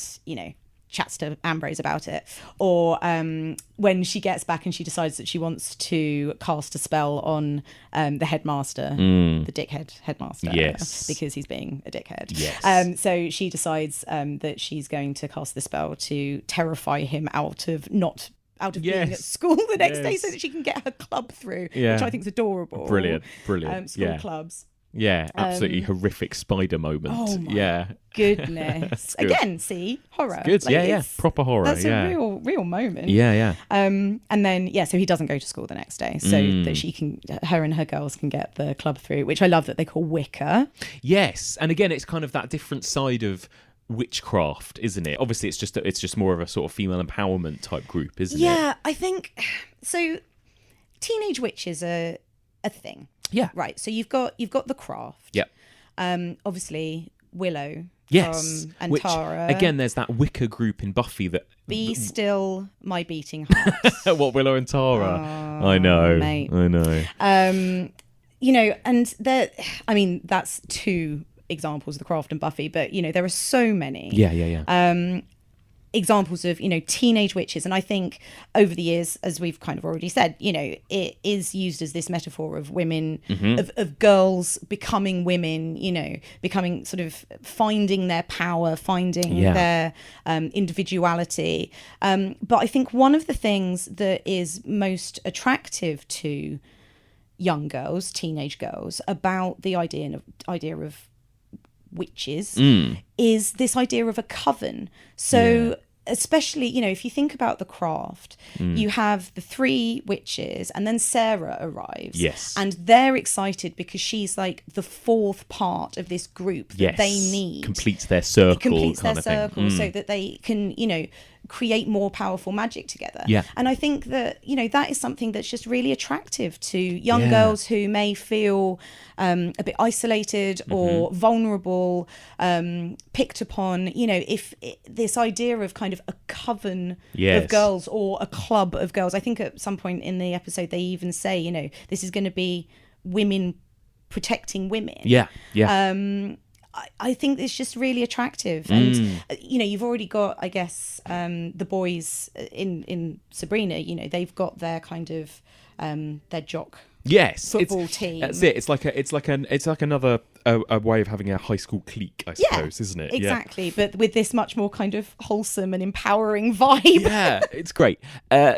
chats to Ambrose about it. Or when she gets back and she decides that she wants to cast a spell on the headmaster, the dickhead headmaster. Yes. Because he's being a dickhead. Yes. So she decides that she's going to cast the spell to terrify him out of being at school the next day so that she can get her club through, which I think is adorable. Brilliant. School clubs. Yeah, absolutely horrific spider moment. Oh my goodness. Again, see, horror. Good, proper horror. That's a real moment. Yeah. And then, so he doesn't go to school the next day so that her and her girls can get the club through, which I love that they call Wicca. Yes, and again, it's kind of that different side of witchcraft, isn't it? Obviously, it's just more of a sort of female empowerment type group, isn't it? Yeah, I think so. Teenage witches are a thing. Yeah. Right. So you've got the craft. Yep. Obviously Willow. Yes. And Tara. Again, there's that Wicca group in Buffy that. Be still my beating heart. What, Willow and Tara? I know. Mate. I know. And that's 2 examples of the craft and Buffy, but there are so many. Yeah. Examples of teenage witches, and I think over the years, as we've kind of already said, it is used as this metaphor of women, of girls becoming women, becoming sort of finding their power, finding their individuality. But I think one of the things that is most attractive to young girls, teenage girls, about the idea of witches is this idea of a coven. So especially, if you think about the craft, you have the 3 witches and then Sarah arrives. Yes. And they're excited because she's like the 4th part of this group that they need. Completes their circle. It completes kind their of thing. circle so that they can, create more powerful magic together. Yeah. And I think that, that is something that's just really attractive to young girls who may feel a bit isolated or vulnerable, picked upon, if this idea of kind of a coven of girls or a club of girls. I think at some point in the episode, they even say, this is going to be women protecting women. Yeah. I think it's just really attractive, and you've already got, I guess, the boys in Sabrina. They've got their kind of their jock football team. That's it. It's like another a way of having a high school clique, I suppose, isn't it? Exactly, but with this much more kind of wholesome and empowering vibe. Yeah, it's great.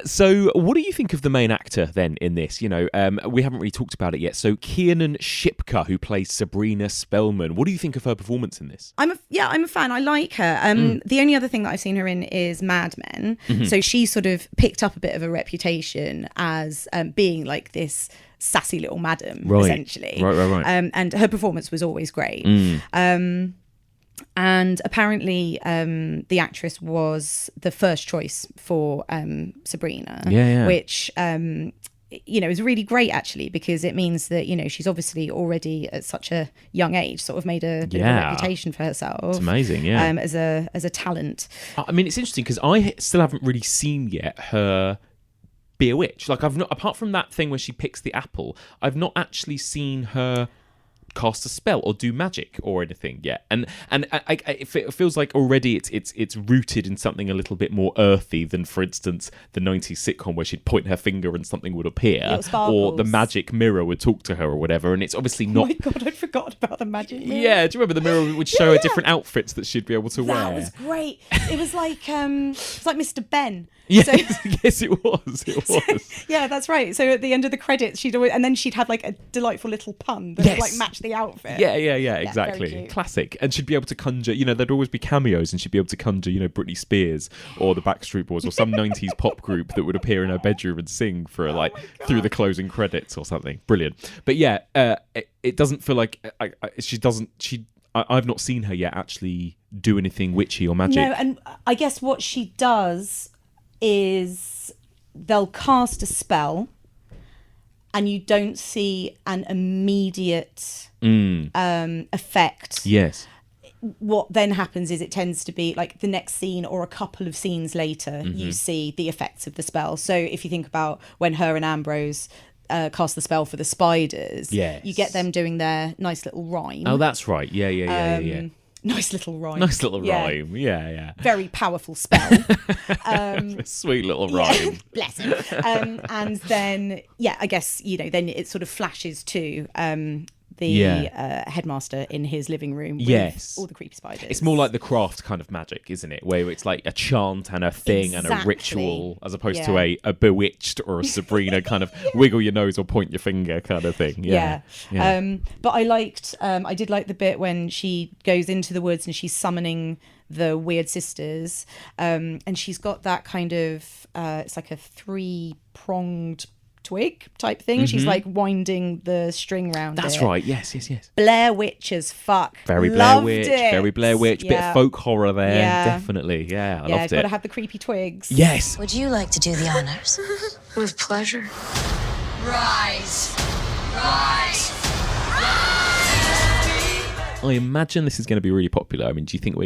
So what do you think of the main actor then in this? We haven't really talked about it yet. So Kiernan Shipka, who plays Sabrina Spellman, what do you think of her performance in this? I'm a fan. I like her. The only other thing that I've seen her in is Mad Men. So she sort of picked up a bit of a reputation as being like this sassy little madam, essentially. Right. And her performance was always great. And apparently the actress was the first choice for Sabrina, which is really great, actually, because it means that she's obviously already at such a young age sort of made a bit of a reputation for herself. It's amazing. As a talent. I mean, it's interesting because I still haven't really seen yet her be a witch. Like, I've not, apart from that thing where she picks the apple, I've not actually seen her cast a spell or do magic or anything yet. And it feels like already it's rooted in something a little bit more earthy than, for instance, the 90s sitcom where she'd point her finger and something would appear, or the magic mirror would talk to her or whatever. And it's obviously not. Oh my god, I forgot about the magic mirror. Yeah, do you remember the mirror would show her different outfits that she'd be able to wear? That was great. It was like Mr. Ben. Yes, yes, it was. Yeah, that's right. So at the end of the credits, she'd have like a delightful little pun that would like match the the outfit. Yeah, very exactly. cute. Classic. And she'd be able to conjure, there'd always be cameos and she'd be able to conjure, Britney Spears or the Backstreet Boys or some 90s pop group that would appear in her bedroom and sing for through the closing credits or something. Brilliant. But yeah, it doesn't feel like I've not seen her yet actually do anything witchy or magic. No, and I guess what she does is they'll cast a spell and you don't see an immediate effect. Yes. What then happens is it tends to be like the next scene or a couple of scenes later, you see the effects of the spell. So if you think about when her and Ambrose cast the spell for the spiders, you get them doing their nice little rhyme. Oh, that's right. Yeah. Nice little rhyme. Nice little rhyme. Yeah. Very powerful spell. Sweet little rhyme. Bless him. And then, I guess, then it sort of flashes to the headmaster in his living room with all the creepy spiders. It's more like the craft kind of magic, isn't it? Where it's like a chant and a thing and a ritual, as opposed to a bewitched or a Sabrina kind of wiggle your nose or point your finger kind of thing. Yeah. But I did like the bit when she goes into the woods and she's summoning the weird sisters, and she's got that kind of it's like a 3-pronged twig type thing. She's like winding the string round That's it. right. Yes. Blair Witch as fuck. Very Loved Blair Witch. it. Very Blair Witch. Bit of folk horror there. Yeah. Definitely. Yeah. I loved it. Got to have the creepy twigs. Yes. Would you like to do the honors? With pleasure. Rise. I imagine this is going to be really popular. I mean, do you think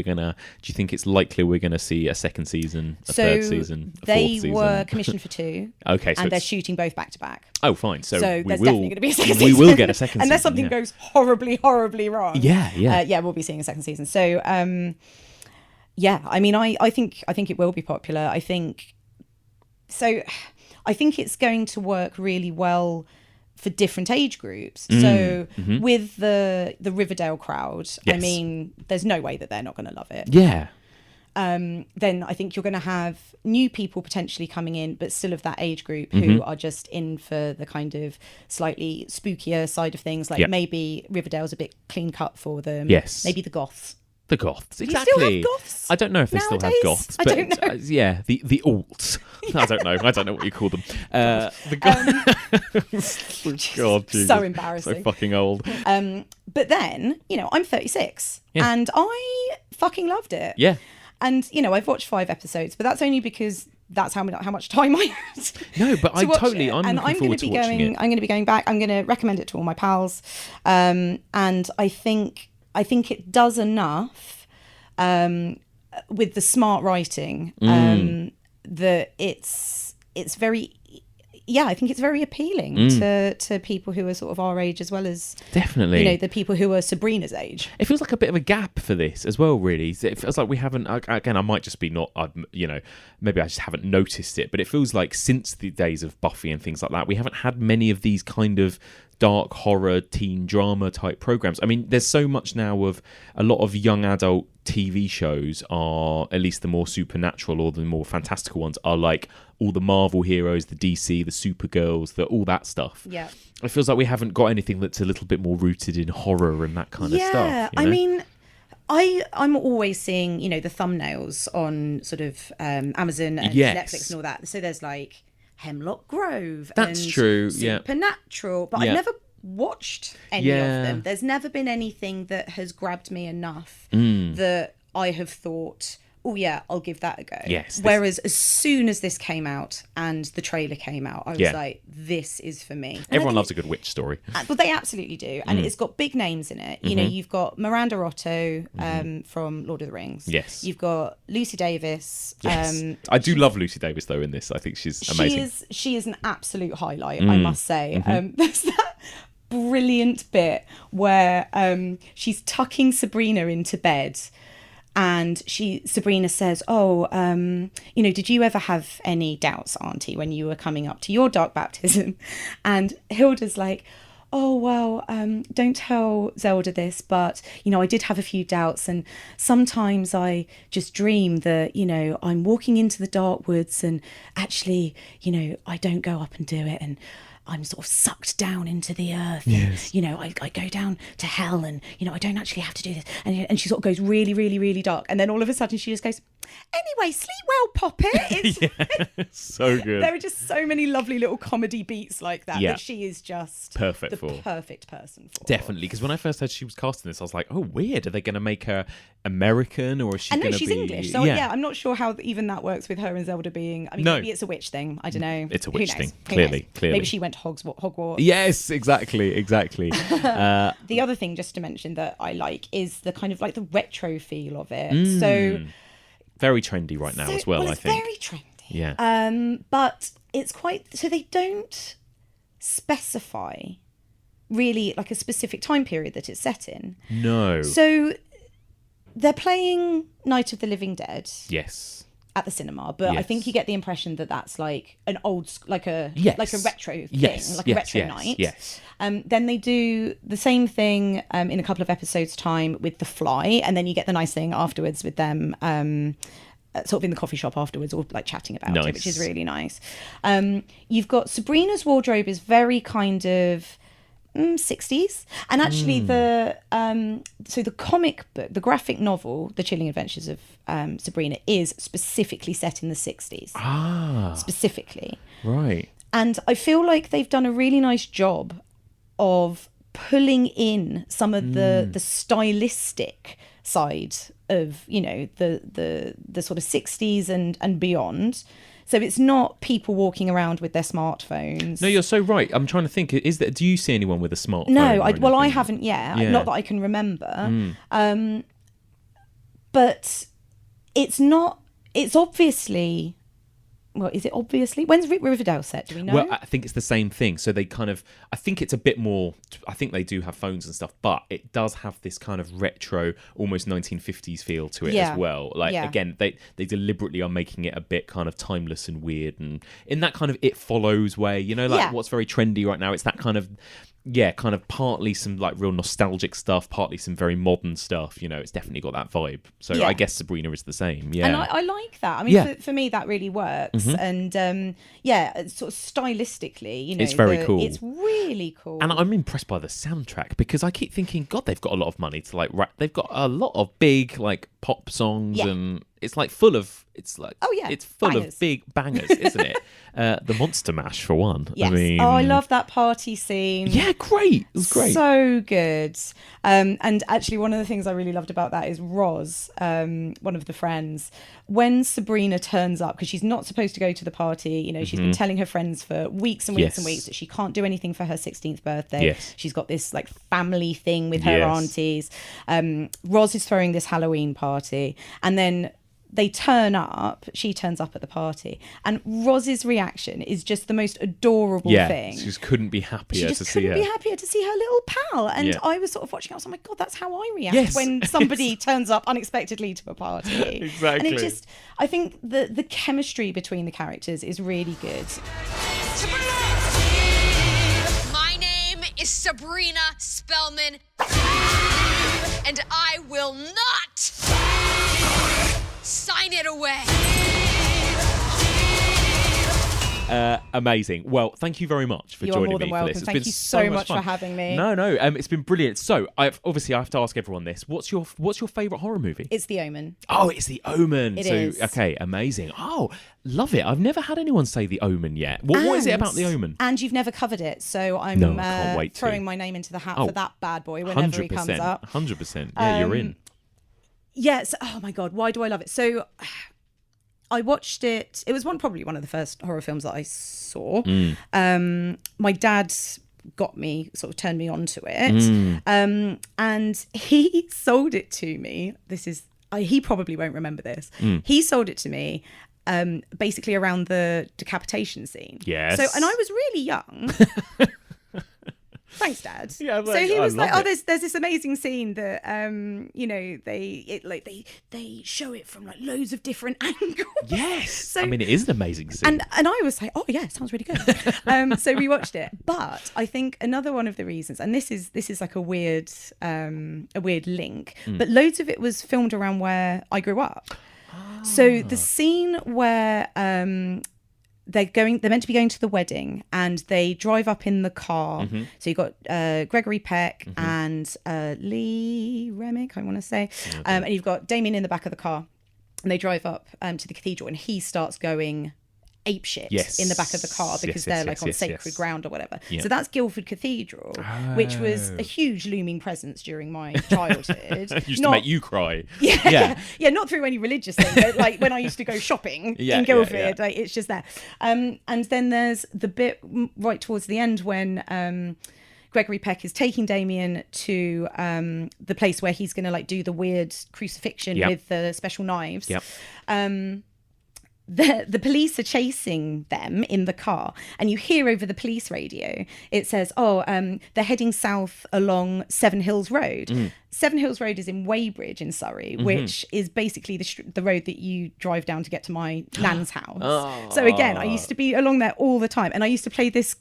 it's likely we're going to see a second season, a third season, a fourth season? They were commissioned for 2. Okay, so and they're shooting both back to back. Oh, fine. So there's we definitely going to be a second we season. will get a second unless season. something goes horribly, horribly wrong. Yeah. We'll be seeing a second season. So, I mean, I think it will be popular. I think it's going to work really well for different age groups. So with the Riverdale crowd, I mean, there's no way that they're not going to love it. Yeah. Then I think you're going to have new people potentially coming in, but still of that age group who are just in for the kind of slightly spookier side of things. Like maybe Riverdale's a bit clean cut for them. Yes. Maybe the goths. The goths, exactly. Do you still have goths? I don't know if they still have nowadays? goths, I but don't know. the alts. I don't know what you call them. The God, Jesus. So embarrassing. So fucking old. But then, I'm 36 and I fucking loved it. Yeah. And, I've watched 5 episodes, but that's only because that's how much time I had. No, but I'm looking forward to watching it. I'm going to be going back. I'm going to recommend it to all my pals. And I think it does enough with the smart writing that it's very I think it's very appealing to people who are sort of our age as well as definitely the people who are Sabrina's age. It feels like a bit of a gap for this as well, really. It feels like we haven't, again, I might just be not, maybe I just haven't noticed it, but it feels like since the days of Buffy and things like that, we haven't had many of these kind of dark horror teen drama type programs. I mean, there's so much now of a lot of young adult TV shows are, at least the more supernatural or the more fantastical ones, are like all the Marvel heroes, the DC, the Supergirls, all that stuff. Yeah. It feels like we haven't got anything that's a little bit more rooted in horror and that kind of stuff. Yeah, I mean, I'm always seeing, the thumbnails on sort of Amazon and Netflix and all that. So there's like Hemlock Grove. That's and true. Supernatural, but I've never watched any of them. There's never been anything that has grabbed me enough that I have thought, oh yeah, I'll give that a go. Yes. Whereas as soon as this came out and the trailer came out, I was like, this is for me. And everyone loves a good witch story. Well, they absolutely do. And it's got big names in it. You know, you've got Miranda Otto from Lord of the Rings. Yes. You've got Lucy Davis. Yes. I do love Lucy Davis, though, in this. I think she's amazing. She is an absolute highlight, I must say. There's that brilliant bit where she's tucking Sabrina into bed. And Sabrina says, did you ever have any doubts, Auntie, when you were coming up to your dark baptism? And Hilda's like, oh, well, don't tell Zelda this, but, I did have a few doubts. And sometimes I just dream that, I'm walking into the dark woods and actually, I don't go up and do it. And I'm sort of sucked down into the earth. Yes. And, I go down to hell, and I don't actually have to do this. And she sort of goes really, really, really dark, and then all of a sudden she just goes, anyway, sleep well, Poppet. It's so good. There are just so many lovely little comedy beats like that that she is just perfect person for. Definitely, because when I first heard she was casting this, I was like, oh, weird. Are they going to make her American, or is she going to be... she's English. So, I'm not sure how even that works with her and Zelda being... I mean, maybe it's a witch thing. I don't know. It's a witch thing, Who clearly. Maybe she went to Hogwarts. Yes, exactly. The other thing, just to mention, that I like is the kind of like the retro feel of it. So... Very trendy right now as well, I think. It's very trendy. Yeah. But it's quite... So they don't specify really like a specific time period that it's set in. No. So they're playing Night of the Living Dead. Yes. At the cinema, but I think you get the impression that that's like an old, like a retro thing, a retro night. Yes. Then they do the same thing in a couple of episodes' time with The Fly, and then you get the nice thing afterwards with them, sort of in the coffee shop afterwards, or like chatting about it, which is really nice. You've got Sabrina's wardrobe is very kind of 60s, and actually the comic book, the graphic novel, The Chilling Adventures of Sabrina, is specifically set in the 60s. Specifically, right. And I feel like they've done a really nice job of pulling in some of the stylistic side of the sort of 60s and beyond. So it's not people walking around with their smartphones. No, you're so right. I'm trying to think. Do you see anyone with a smartphone? No, I haven't yet. Yeah. Not that I can remember. But it's not. It's obviously. Well, is it obviously? When's Riverdale set? Do we know? Well, I think it's the same thing. So they kind of, I think it's a bit more, I think they do have phones and stuff, but it does have this kind of retro, almost 1950s feel to it as well. Like, again, they deliberately are making it a bit kind of timeless and weird, and in that kind of It Follows way, what's very trendy right now. It's that kind of, kind of partly some like real nostalgic stuff, partly some very modern stuff. It's definitely got that vibe. So I guess Sabrina is the same. Yeah. And I like that. I mean, for me, that really works. And sort of stylistically, it's very cool. It's really cool. And I'm impressed by the soundtrack, because I keep thinking, God, they've got a lot of money to like rap. They've got a lot of big like pop songs, and it's like full of, it's full bangers. Of big bangers, isn't it? The Monster Mash for one. Yes. I mean, I love that party scene. Yeah, great. It was great. So good. And actually, one of the things I really loved about that is Roz, one of the friends, when Sabrina turns up, because she's not supposed to go to the party. She's been telling her friends for weeks and weeks and weeks that she can't do anything for her 16th birthday. Yes. She's got this like family thing with her aunties. Roz is throwing this Halloween party, and then she turns up at the party, and Roz's reaction is just the most adorable thing. She just couldn't be happier to see her. She just couldn't be happier to see her little pal. And I was sort of watching, I was like, oh my God, that's how I react when somebody turns up unexpectedly to a party. Exactly. And it just, I think the chemistry between the characters is really good. My name is Sabrina Spellman, and I will not sign it away. Amazing. Well, thank you very much for joining me for this. Thank you so much for having me. No, it's been brilliant. So, I have to ask everyone this. What's your favourite horror movie? It's The Omen. Oh, it's The Omen. It is. Okay, amazing. Oh, love it. I've never had anyone say The Omen yet. What is it about The Omen? And you've never covered it, so I'm can't wait throwing my name into the hat for that bad boy whenever he comes up. 100%. Yeah, you're in. Yes. Oh my God, why do I love it? So I watched it. It was probably one of the first horror films that I saw. My dad turned me on to it. And he sold it to me. He probably won't remember this. He sold it to me basically around the decapitation scene. Yes. So, and I was really young. Thanks, Dad. Yeah, so he was like, "Oh, there's this amazing scene that they show it from like loads of different angles." Yes. So, I mean, it is an amazing scene. And I was like, "Oh yeah, it sounds really good." So we watched it. But I think another one of the reasons, and this is like a weird link, but loads of it was filmed around where I grew up. So the scene where they're meant to be going to the wedding, and they drive up in the car. So you've got Gregory Peck and Lee Remick, I want to say, and you've got Damien in the back of the car, and they drive up to the cathedral, and he starts going apeshit in the back of the car because they're like on sacred ground or whatever. So that's Guildford Cathedral, which was a huge looming presence during my childhood. Used to make you cry. Yeah, not through any religious thing, but like when I used to go shopping in Guildford, like it's just there. And then there's the bit right towards the end when Gregory Peck is taking Damien to the place where he's going to like do the weird crucifixion with the special knives. The police are chasing them in the car, and you hear over the police radio, it says, they're heading south along Seven Hills Road. Seven Hills Road is in Weybridge in Surrey, which is basically the road that you drive down to get to my nan's house. So again, I used to be along there all the time, and I used to play this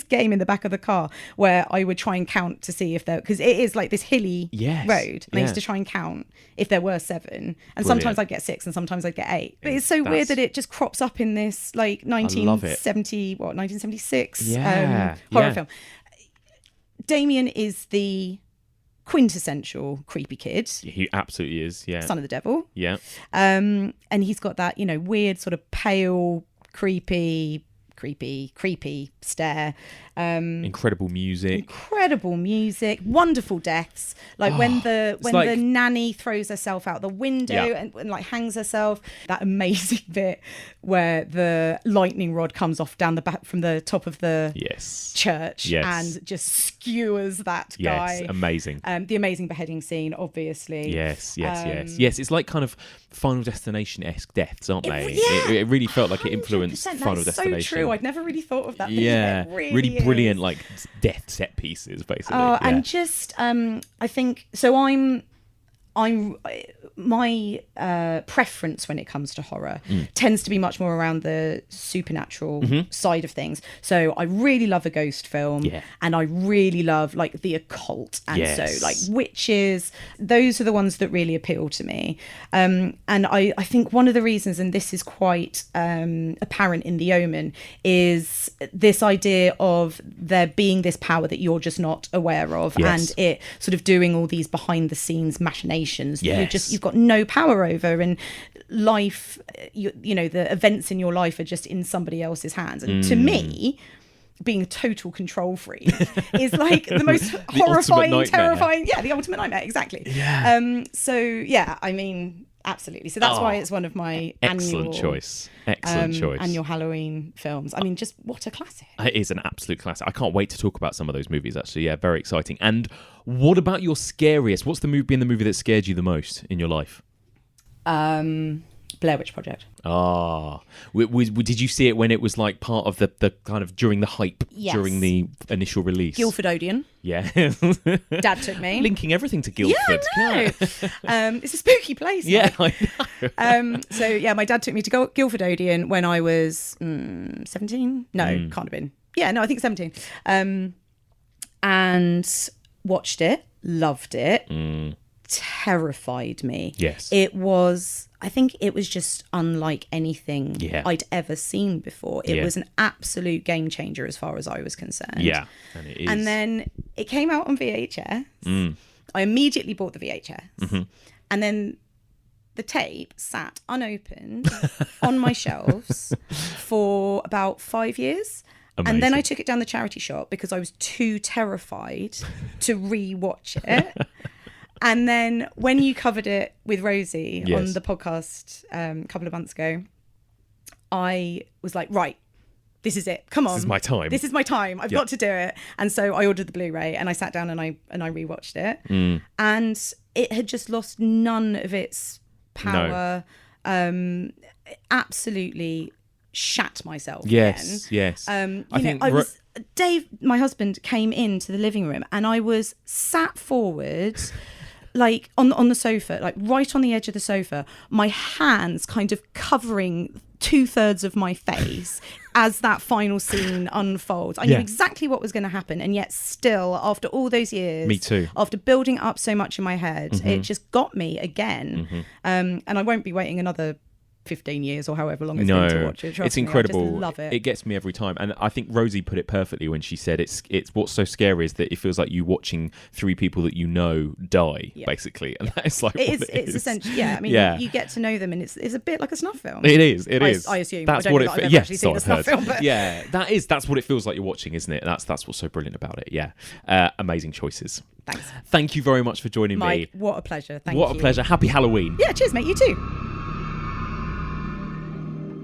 game in the back of the car where I would try and count to see if because it is like this hilly road, and I used to try and count if there were 7, and sometimes I'd get 6 and sometimes I'd get 8. But it's so weird that it just crops up in this like 1976 horror film. Damien is the quintessential creepy kid. He absolutely is. Yeah, son of the devil. Yeah. And he's got that weird sort of pale, creepy stare. Incredible music, wonderful deaths, like when the nanny throws herself out the window and like hangs herself, that amazing bit where the lightning rod comes off down the back from the top of the church and just skewers that guy. Amazing. The amazing beheading scene, obviously. Yes, it's like kind of Final Destination-esque deaths, aren't they? It really felt like it influenced Final Destination. So true. I'd never really thought of that. Yeah, really brilliant, like death set pieces, basically. And just I think so. I'm my preference when it comes to horror tends to be much more around the supernatural side of things. So I really love a ghost film, and I really love like the occult, and so like witches. Those are the ones that really appeal to me. And I think one of the reasons, and this is quite apparent in The Omen, is this idea of there being this power that you're just not aware of, and it sort of doing all these behind the scenes machinations that you've got no power over, and life, you know, the events in your life are just in somebody else's hands. And to me, being a total control freak is like the most horrifying, terrifying. Yeah, the ultimate nightmare, exactly. So yeah, I mean, absolutely. So that's why it's one of my excellent choice. Annual Halloween films. I mean, just what a classic. It is an absolute classic. I can't wait to talk about some of those movies, actually. Yeah, very exciting. And what about your scariest? What's the movie that scared you the most in your life? Blair Witch Project. Did you see it when it was like part of the kind of during the hype, during the initial release? Guildford Odeon. Yeah. Dad took me. Linking everything to Guildford. Yeah, I know. It's a spooky place. Yeah, I know. So yeah, my dad took me to Guildford Odeon when I was 17. No, can't have been. Yeah, no, I think 17. And watched it, loved it. Terrified me. Yes. I think it was just unlike anything I'd ever seen before. It was an absolute game changer as far as I was concerned. Yeah, and it is. And then it came out on VHS. I immediately bought the VHS. And then the tape sat unopened on my shelves for about 5 years. Amazing. And then I took it down the charity shop because I was too terrified to re-watch it. And then when you covered it with Rosie on the podcast a couple of months ago, I was like, right, this is it. Come on. This is my time. This is my time. I've got to do it. And so I ordered the Blu-ray and I sat down and I rewatched it. And it had just lost none of its power. No. Absolutely shat myself again. Yes. Dave, my husband, came into the living room and I was sat forward like on the sofa, like right on the edge of the sofa, my hands kind of covering 2/3 of my face as that final scene unfolds. I knew exactly what was going to happen, and yet still, after all those years, me too, after building up so much in my head, it just got me again. And I won't be waiting another 15 years or however long it's been to watch it. It's incredible. I just love it. It gets me every time. And I think Rosie put it perfectly when she said it's what's so scary is that it feels like you watching 3 people that you know die, basically. And that is like it's essentially, I mean, you get to know them, and it's a bit like a snuff film. It is. I assume. That's I don't what know it that I've feels. actually seen a snuff film, but that's what it feels like you're watching, isn't it? That's what's so brilliant about it. Yeah. Amazing choices. Thanks. Thank you very much for joining Mike, me. what a pleasure. Thank you. What a pleasure. Happy Halloween. Yeah, cheers, mate. You too.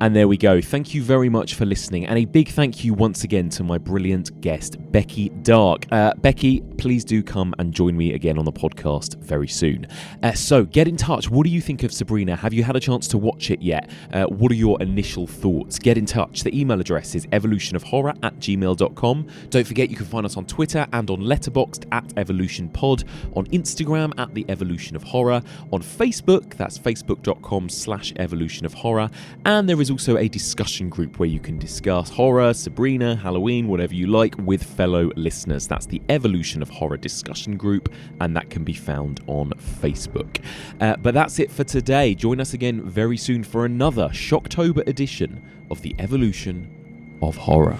And there we go. Thank you very much for listening. And a big thank you once again to my brilliant guest, Becky Darke. Becky, please do come and join me again on the podcast very soon. So get in touch. What do you think of Sabrina? Have you had a chance to watch it yet? What are your initial thoughts? Get in touch. The email address is evolutionofhorror@gmail.com. Don't forget you can find us on Twitter and on Letterboxd @evolutionpod, on Instagram @The Evolution of Horror, on Facebook, that's facebook.com/evolutionofhorror, and there is also a discussion group where you can discuss horror, Sabrina, Halloween, whatever you like, with fellow listeners. That's the Evolution of Horror discussion group, and that can be found on Facebook. But that's it for today. Join us again very soon for another Shocktober edition of the Evolution of Horror.